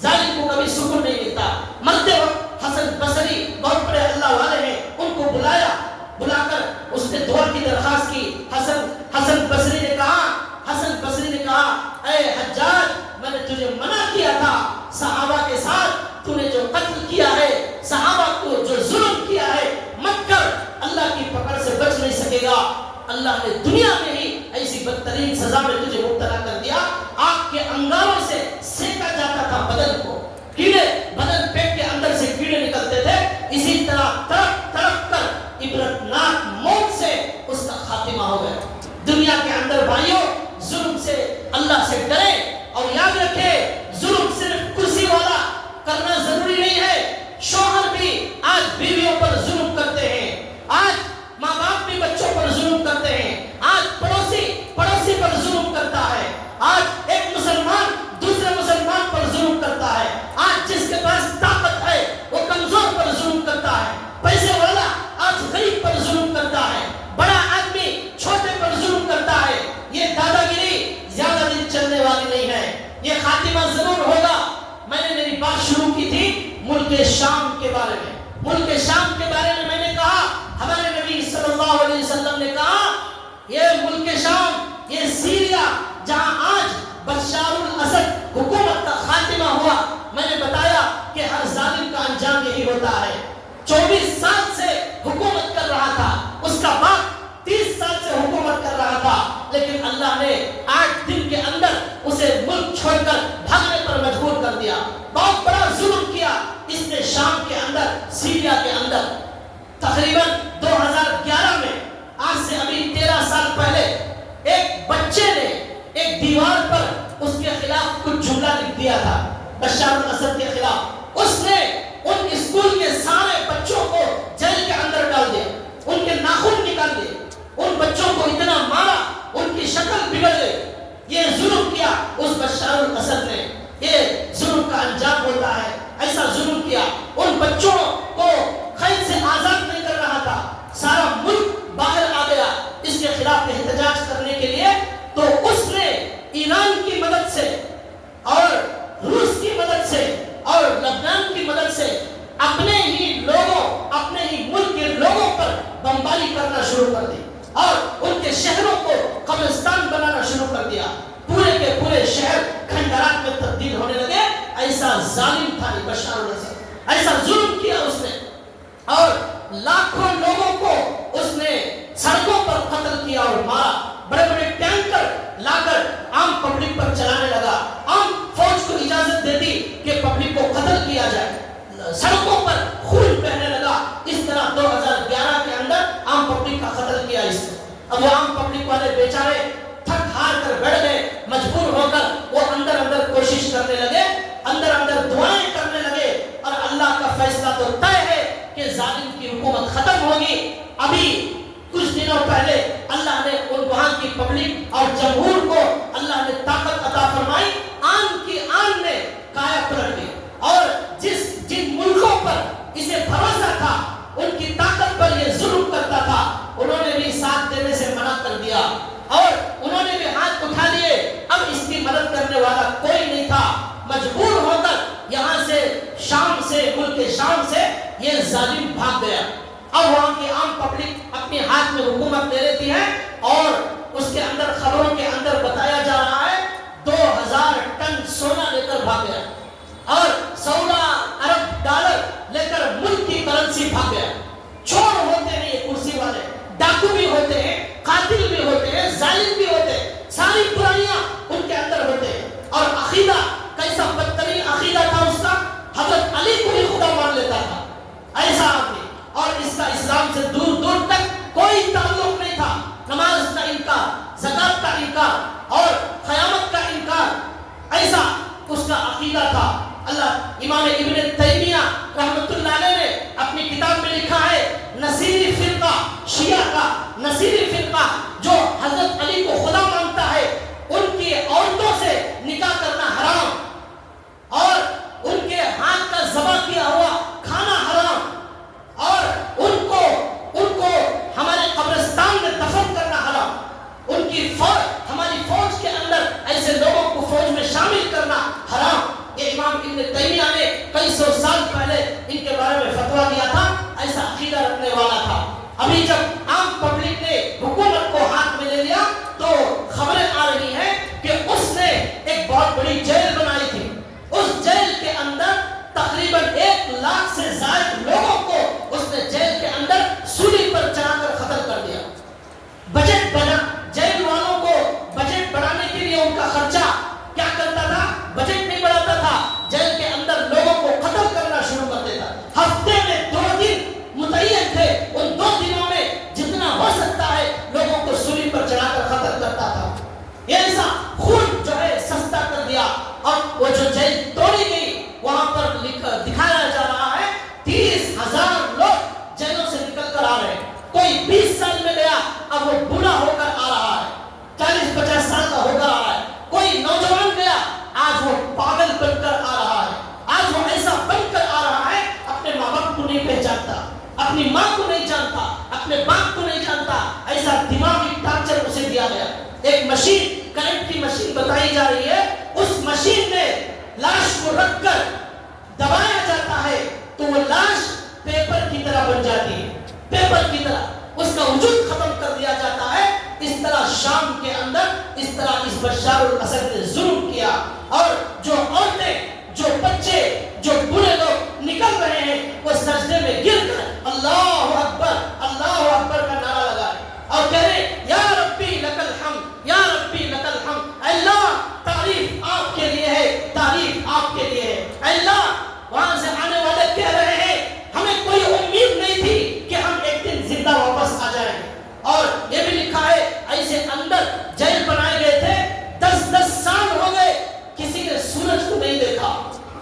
ظالم کو کبھی سکون نہیں ملتا۔ مرتے وقت حسن بصری بہت بڑے اللہ والے ہیں، ان کو بلا کر اس نے دعا کی درخواست کی۔ حسن بصری نے کہا اے حجاج، میں نے تجھے منع کیا تھا صحابہ کے ساتھ، تو نے جو قتل کیا ہے، صحابہ کو جو ظلم کیا ہے مت کر، اللہ کی پکڑ سے بچ نہیں سکے گا۔ اللہ نے دنیا میں ہی ایسی بدترین سزا میں تجھے مبتلا کر دیا، آگ کے انگاروں سے سینکا جاتا تھا بدن کو، کیڑے بدن پیٹ کے اندر سے کیڑے نکلتے تھے، اسی طرح تڑپ کر عبرتناک موت سے اس کا خاتمہ ہو گیا۔ دنیا کے اندر بھائیوں ظلم سے اللہ سے ڈرے اور یاد رکھے ظلم صرف کرسی والا کرنا ضروری نہیں ہے، شوہر بھی آج بیویوں پر ظلم کرتے ہیں، آج ماں باپ بھی بچوں پر ظلم کرتے ہیں، آج پڑوسی پر ظلم کرتا ہے، آج ایک مسلمان دوسرے مسلمان پر ظلم کرتا ہے، آج جس کے پاس طاقت ہے وہ کمزور پر ظلم کرتا ہے، پیسے والا آج غریب پر ظلم کرتا ہے، بڑا آدمی چھوٹے پر ظلم کرتا ہے۔ یہ دادا گیری زیادہ دن چلنے والی نہیں ہے، یہ خاتمہ ضرور ہوگا۔ میں نے میری بات شروع کی تھی ملک شام کے بارے میں، ملک شام کے بارے میں میں نے کہا ہمارے نبی صلی اللہ علیہ وسلم نے کہا یہ ملک شام، یہ سیریا جہاں آج بشار الاسد حکومت کا خاتمہ ہوا، میں نے بتایا کہ ہر ظالم کا انجام یہی ہوتا ہے۔ 24 سال سے حکومت کر رہا تھا، اس کا باپ 30 سال سے حکومت کر رہا تھا، لیکن اللہ نے 8 دن کے اندر اسے ملک چھوڑ کر بھاگنے پر مجبور کر دیا۔ بہت بڑا ظلم کیا اس نے شام کے اندر، سیریا کے اندر۔ تقریباً 2011 میں، آج سے ابھی 13 سال پہلے، ایک بچے نے ایک دیوار پر اس کے خلاف کچھ جملہ لکھ دیا تھا، بشار الاسد کے خلاف۔ اس نے ان اسکول کے سارے بچوں کو جیل کے اندر ڈال دیا، ان کے ناخن نکال دیے، ان بچوں کو اتنا مارا ان کی شکل بگڑ گئی۔ یہ ظلم کیا اس بشار الاسد نے، یہ ظلم کا انجام ہوتا ہے۔ ایسا ظلم کیا، ان بچوں کو قید سے آزاد نہیں کر رہا تھا، سارا ملک باہر آ گیا اس کے خلاف احتجاج کرنے کے لیے، تو اس نے ایران کی مدد سے اور روس کی مدد سے اور لبنان کی مدد سے اپنے ہی لوگوں، اپنے ہی ملک کے لوگوں پر بمباری کرنا شروع کر دی اور ان کے شہروں کو قبرستان بنانا شروع کر دیا۔ پورے کے پورے شہر کھنڈرات میں تبدیل ہونے لگے۔ ایسا ظالم تھا بشار الاسد، ایسا ظلم کیا اس نے، اور لاکھوں لوگوں کو اس نے سڑکوں پر قتل کیا اور مارا۔ بڑے بڑے ٹینکر لا کر عام پبلک پر چلانے لگا، عام فوج کو اجازت دے دی کہ پبلک کو قتل کیا جائے، سڑکوں پر خون بہنے لگا۔ اس طرح 2011 کے اندر عام پبلک کا قتل کیا اس نے۔ اب وہ عام پبلک والے بیچارے تھک ہار کر بیٹھ گئے، مجبور ہو کر وہ اندر اندر کوشش کرنے لگے، اندر اندر دعائیں کرنے لگے، اور اللہ کا فیصلہ تو طے ہے کہ ظالم کی حکومت ختم ہوگی۔ ابھی کچھ دنوں پہلے اللہ نے ان وہاں کی پبلک اور جمہور کو اللہ نے طاقت عطا فرمائی، آن کی آن میں کایا پلٹ گئی، اور جن ملکوں پر اسے بھروسہ تھا، ان کی طاقت پر یہ ظلم کرتا تھا، انہوں نے بھی ساتھ دینے سے منع کر دیا اور انہوں نے بھی ہاتھ اٹھا لیے۔ اب اس کی مدد کرنے والا کوئی نہیں تھا، مجبور ہو کر یہاں سے شام سے، ملک شام سے یہ ظالم بھاگ گیا۔ اب وہاں کی عام پبلک اپنے ہاتھ میں حکومت لے لیتی ہے، اور اس کے اندر خبروں کے اندر بتایا جا رہا ہے 2000 ٹن سونا لے کر بھاگ گیا اور 16 ارب ڈالر لے کر ملک کی کرنسی بھاگ گیا۔ چھوڑ ہوتے ہیں یہ کرسی نصیری فرقہ جو حضرت علی کو خدا مانتا ہے، ان کی عورتوں سے نکاح کرنا حرام، اور ان کے ہاتھ کا ذبح کیا ہوا کھانا حرام، اور ان کو ہمارے قبرستان میں دفن کرنا حرام، ان کی فوج، ہماری فوج کے اندر ایسے لوگوں کو فوج میں شامل کرنا حرام۔ یہ امام ابن تیمیہ نے کئی سو سال پہلے ان کے بارے میں فتویٰ دیا تھا، ایسا عقیدہ رکھنے والا تھا۔ ابھی جب عام پبلک نے حکومت کو ہاتھ میں لے لیا تو خبریں آ رہی ہیں کہ اس نے ایک بہت بڑی جیل بنائی تھی، اس جیل کے اندر تقریباً 1 لاکھ سے زائد لوگوں کو اس نے جیل کے اندر سولی پر چڑھا کر قتل کر دیا۔ بجٹ بنا، جیل والوں کو بجٹ بڑھانے کے لیے ان کا خرچہ کیا کرتا تھا؟ بجٹ نہیں بڑھاتا تھا، جیل کے اندر لوگوں کو قتل کرنا شروع کر دیتا۔ ہفتے میں 2 دن متعین تھے، ان 2 دنوں میں جتنا ہو سکتا ہے لوگوں کو سولی پر چڑھا کر قتل کرتا تھا۔ یہ ایسا خون جو ہے سستا کر دیا، اور وہ جو جیل توڑی گئی وہاں پر دکھایا جا رہا ہے 30,000 لوگ جیلوں سے نکل کر آ رہے ہیں۔ کوئی 20 سال میں گیا، اب وہ بوڑھا ہو کر آ رہا ہے، 40-50 سال کا ہو کر آ رہا ہے۔ کوئی نوجوان گیا، آج وہ پاگل بن کر آ رہا ہے، آج وہ ایسا بن کر آ رہا ہے اپنے ماں باپ کو نہیں پہچانتا، اپنی ماں کو نہیں جانتا، اپنے باپ کو نہیں جانتا، ایسا دماغی ٹارچر اسے دیا گیا۔ ایک مشین، کرنٹ کی مشین بتائی جا رہی ہے، اس مشین میں لاش کو رکھ کر دبایا جاتا ہے تو وہ لاش پیپر کی طرح بن جاتی ہے، پیپر کی طرح اس کا وجود ختم کر دیا جاتا ہے۔ اس طرح شام کے اندر اس طرح اس بشار الاسد نے ظلم کیا، اور جو عورتیں، جو بچے، جو بوڑھے لوگ نکل رہے ہیں وہ سجدے میں گر کر اللہ اکبر کا نعرہ لگائے اور کہہ رہے یا ربی لک الحمد، یا ربی لک الحمد، اللہ تعریف آپ کے لیے ہے، تعریف آپ کے لیے ہے۔ اللہ وہاں سے آنے والے کہہ رہے ہیں ہمیں کوئی امید نہیں تھی کہ ہم ایک دن زندہ واپس آ جائیں گے، اور یہ بھی لکھا ہے ایسے اندر جیل بنائے گئے تھے، 10 سال ہو گئے، کسی نے سورج کو نہیں دیکھا،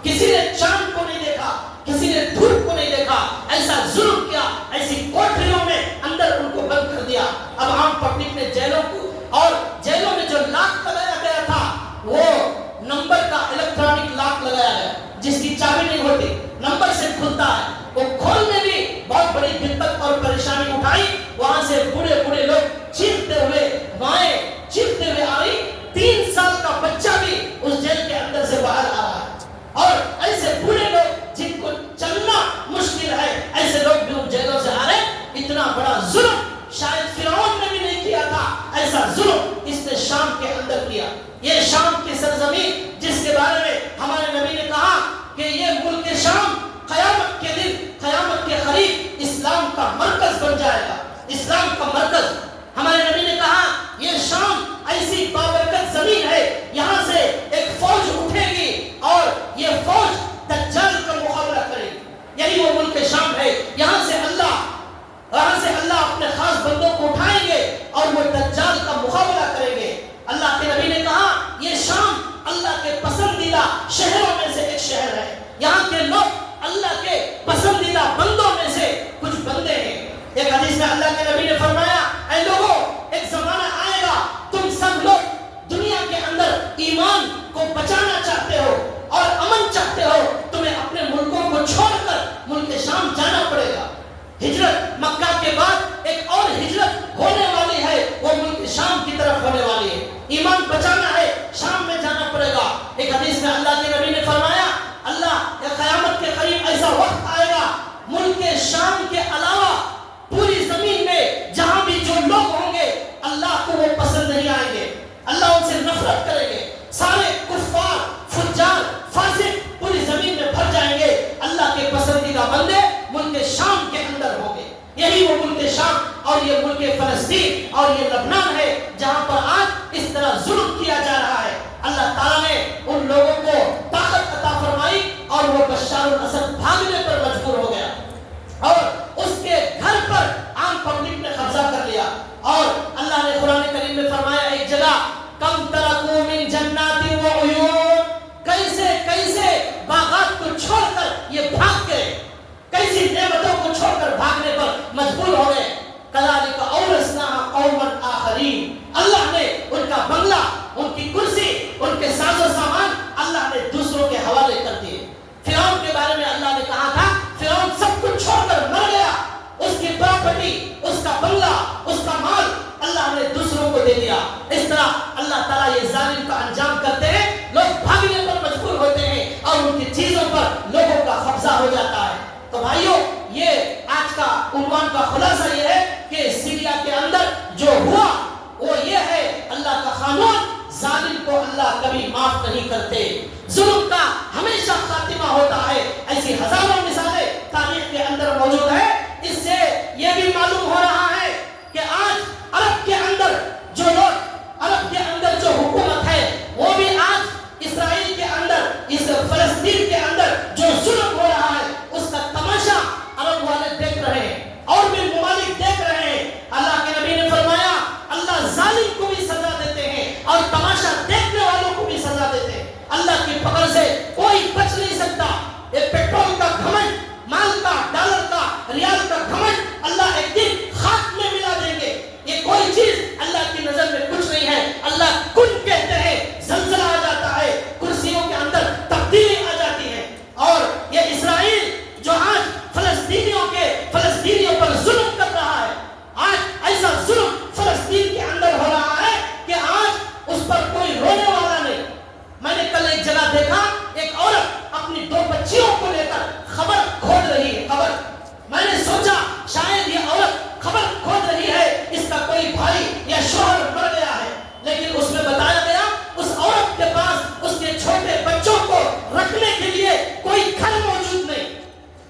کسی نے چاند کو نہیں دیکھا، کسی نے دھوپ کو نہیں دیکھا، ایسا ظلم کیا، ایسی کوٹریوں میں اندر ان کو بند کر دیا۔ اب عام پبلک نے جیلوں کو، اور جیلوں میں جو لاک لگایا گیا تھا وہ نمبر کا الیکٹرانک لاک لگایا گیا جس کی چابی نہیں ہوتی، نمبر سے کھلتا ہے، وہ کھولنے بھی بہت بڑی دقت اور پریشانی اٹھائی۔ وہاں سے بوڑھے لوگ چیختے ہوئے، مائیں چیختے ہوئے آئی، 3 سال کا بچہ بھی اس جیل کے اندر سے باہر آ رہا ہے، اور ایسے بوڑھے لوگ جن کو چلنا مشکل ہے، ایسے لوگ بھی ان جیلوں سے آ رہے۔ اتنا بڑا ظلم شاید فرعون نے بھی نہیں کیا تھا، ایسا ظلم اس نے شام کے اندر کیا۔ یہ شام کی سرزمین جس کے بارے میں ہمارے نبی نے کہا کہ یہ ملک شام قیامت کے دن، قیامت کے قریب اسلام کا مرکز بن جائے گا، اسلام کا مرکز۔ ہمارے نبی نے کہا یہ شام ایسی بابرکت زمین ہے، یہاں سے ایک فوج اٹھے گی اور یہ فوج دجال کا مقابلہ کرے گی۔ یہی وہ ملک شام ہے، یہاں سے اللہ اپنے خاص بندوں کو اٹھائیں گے اور وہ دجال کا مقابلہ کریں گے۔ اللہ کے نبی نے کہا یہ شام اللہ کے پسندیدہ شہروں میں سے ایک شہر ہے، یہاں کے لوگ اللہ کے پسندیدہ بندوں میں سے کچھ بندے ہیں۔ ایک حدیث میں اللہ کے نبی نے فرمایا اے لوگوں، ایک زمانہ آئے گا تم سب لوگ دنیا کے اندر ایمان کو بچانا چاہتے ہو اور امن چاہتے ہو، تمہیں اپنے ملکوں کو چھوڑ کر ملک شام جانا پڑے گا۔ ہجرت مکہ کے بعد ایک اور ہجرت ہونے والی ہے، وہ ملک شام کی طرف ہونے والی ہے۔ ایمان بچانا ہے، شام میں جانا پڑے گا۔ ایک حدیث میں اللہ کے نبی نے فرمایا اللہ قیامت کے قریب ایسا وقت آئے گا ملک شام کے علاوہ پوری زمین میں جہاں بھی جو لوگ ہوں گے اللہ کو وہ پسند نہیں آئیں گے، اللہ ان سے نفرت کریں گے، سارے کفار فجار فاسق پوری زمین میں بھر جائیں گے، اللہ کے پسندیدہ بندے ملک شام کے اندر ہوں گے۔ یہی وہ ملک شام اور یہ ملک فلسطین اور یہ لبنان ہے جہاں پر آج اس طرح ظلم کیا جا رہا ہے۔ اللہ تعالیٰ نے ان لوگوں کو طاقت عطا فرمائی اور وہ بشار الاسد بھاگنے پر مجبور ہو گیا اور اس کے گھر پر عام پبلک نے قبضہ کر لیا۔ اور اللہ نے قرآن کریم میں فرمایا ایک جگہ کم ترکو من جنات و عیون، کیسے باغات کو چھوڑ کر یہ بھاگ گئے، کیسی نعمتوں کو چھوڑ کر بھاگنے پر مجبور ہو گئے۔ کذالک اورثناھا قوما آخرین، اللہ نے ان کا بنگلہ، ان کی کرسی، ان کے ساز و سامان اللہ نے دوسروں کے حوالے کر دیے۔ فرعون کے بارے میں اللہ نے کہا تھا فرعون سب کچھ چھوڑ کر مر گیا، اس کی پراپرٹی، اس کا بنگلہ، اس کا مال اللہ نے دوسروں کو دے دیا۔ اس طرح اللہ تعالیٰ یہ ظالم کا انجام کرتے ہیں، لوگ بھاگنے پر مجبور ہوتے ہیں اور ان کی چیزوں پر لوگوں کا قبضہ ہو جاتا ہے۔ تو بھائیوں، یہ آج کا عنوان کا خلاصہ یہ ہے کہ سیریا کے اندر جو ہوا وہ یہ ہے اللہ کا قانون، ظالم کو اللہ کبھی معاف نہیں کرتے، ظلم کا ہمیشہ خاتمہ ہوتا ہے۔ ایسی ہزاروں مثالیں تاریخ کے اندر موجود ہیں۔ اس سے یہ بھی معلوم ہو رہا ہے کہ آج عرب کے اندر جو لوگ، عرب کے اندر جو حکومت ہے، وہ بھی آج اسرائیل کے اندر، اس فلسطین کے اندر جو ظلم ہو رہا ہے اس کا تماشا عرب والے دیکھ رہے ہیں اور بھی ممالک دیکھ رہے ہیں۔ اللہ کے نبی نے فرمایا اللہ ظالم کو بھی سزا دیتے ہیں اور تماشا دیکھنے والوں کو بھی سزا دیتے ہیں۔ اللہ کی پکڑ سے کوئی بچ نہیں سکتا۔ یہ پیٹرول کا گھمنڈ، مال کا، ڈالر کا، ریال کا گھمنڈ اللہ ایک دن خاک میں ملا دیں گے۔ یہ کوئی چیز اللہ کی نظر میں کچھ نہیں ہے۔ اللہ کن کہتے ہیں، زلزلہ آ جاتا ہے، کرسیوں کے اندر تبدیلی آ جاتی ہے۔ اور یہ اسرائیل جو آج فلسطینیوں پر ظلم کر رہا ہے، آج ایسا ظلم فلسطین کے اندر ہو رہا ہے کہ آج اس پر کوئی رونے والا نہیں۔ میں نے کل ایک جگہ دیکھا، ایک عورت اپنی 2 بچیوں کو لے کر خبر کھود رہی ہے۔ خبر، میں نے سوچا شاید یہ عورت خبر کھود رہی ہے، اس کا کوئی بھائی یا شوہر مر گیا ہے، لیکن اس میں بتایا گیا اس عورت کے پاس اس کے چھوٹے بچوں کو رکھنے کے لیے کوئی گھر موجود نہیں،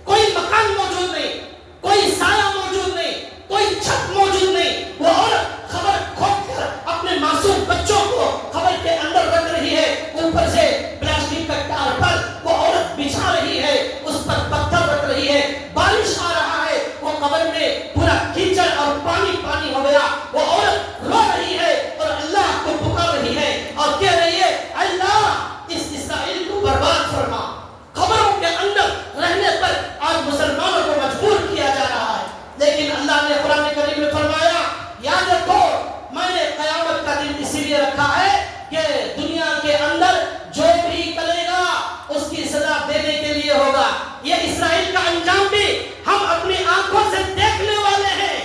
کوئی مکان موجود نہیں، کوئی سایہ موجود نہیں، کوئی چھت موجود نہیں۔ وہ عورت خبر کھود کر اپنے معصوم بچوں کو خبر کے اندر رکھ رہی ہے، اوپر سے پلاسٹک کا ٹارپل وہ عورت بچھا رہی ہے، اس پر پتھر رکھ رہی ہے، بارش آ رہا ہے، وہ قبر میں پورا کیچڑ اور پانی پانی ہو گیا۔ وہ عورت رو رہی ہے اور اللہ کو پکار رہی ہے اور کہہ رہی ہے اللہ اس اسرائیل کو برباد فرما۔ خبروں کے اندر رہنے پر آج مسلمانوں کو مجبور کیا جا رہا ہے، لیکن اللہ نے قرآن کریم میں فرمایا یاد رکھو میں نے قیامت کا دن اسی لیے رکھا ہے کہ دنیا کے اندر جو بھی کرے گا اس کی سزا دینے کے لیے ہوگا۔ یہ اسرائیل کا انجام بھی ہم اپنی آنکھوں سے دیکھنے والے ہیں۔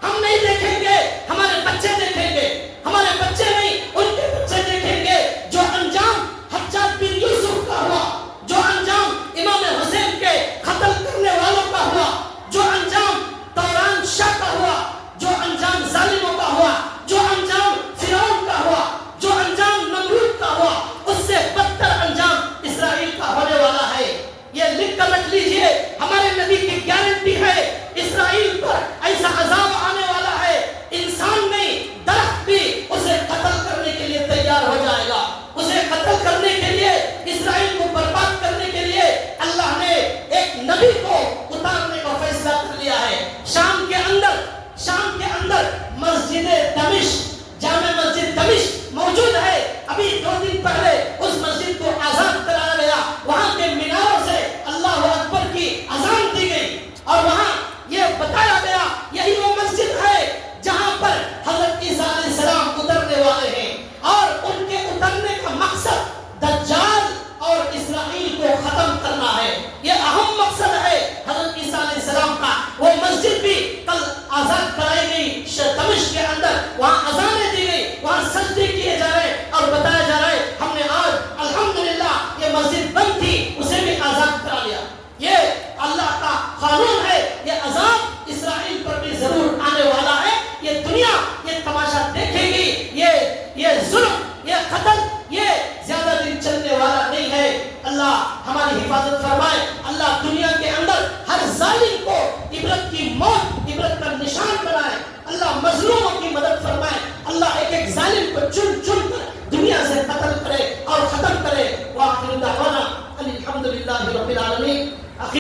ہم نہیں دیکھیں گے، ہمارے بچے دیکھیں گے، ہمارے بچے نہیں ان کے بچے دیکھیں گے۔ جو انجام حجاج بن یوسف کا ہوا، جو انجام امام حسین کے قتل کرنے والوں کا ہوا، جو انجام طوران شاہ کا ہوا، جو انجام ظالموں کا ہوا، جو انجام فرعون کا ہوا، جو انجام نمرود کا ہوا، اس سے بدتر انجام اسرائیل کا ہونے والا ہے۔ یہ لکھ کر رکھ لیجئے، ہمارے نبی کی گارنٹی ہے اسرائیل پر ایسا عذاب آنے والا ہے، انسان نہیں درخت بھی اسے قتل کرنے کے لیے تیار ہو جائے گا۔ اسے قتل کرنے کے لیے، اسرائیل کو برباد کرنے کے لیے اللہ نے ایک نبی کو اتارنے کا فیصلہ کر لیا ہے۔ شام کے اندر مسجد دمشق، جامع مسجد دمشق موجود ہے۔ ابھی 2 دن پہلے اس مسجد کو آزاد کرایا گیا، وہاں کے میناروں سے اللہ اکبر کی اذان دی گئی اور وہاں یہ بتایا گیا یہی وہ مسجد ہے جہاں پر حضرت عیسیٰ علیہ السلام اترنے والے ہیں، اور ان کے اترنے کا مقصد دجال اور اسرائیل کو ختم کرنا ہے۔ یہ اہم مقصد ہے حضرت عیسیٰ علیہ السلام کا۔ وہ مسجد بھی کل آزاد کرائی گئی دمشق کے اندر، وہاں اذانیں دی گئی، وہاں سجدے کیے جا رہے اور بتایا جا رہا ہے ہم نے آج الحمدللہ یہ مسجد بند تھی اسے بھی آزاد کرا لیا۔ یہ اللہ کا قانون ہے، یہ عذاب اسرائیل پر بھی ضرور آنے والا ہے۔ یہ دنیا یہ تماشا دیکھے گی، یہ ظلم، یہ قتل، یہ زیادہ دن چلنے والا نہیں ہے۔ اللہ ہماری حفاظت فرمائے۔ اللہ دنیا کے اندر ہر ظالم کو عبرت کی موت، عبرت کا نشان بنائے۔ اللہ مظلوموں کی مدد فرمائے۔ اللہ ایک ظالم کو چن چن کر دنیا سے قتل کرے اور ختم کرے۔ وآخر دعوانا الحمدللہ رب العالمین۔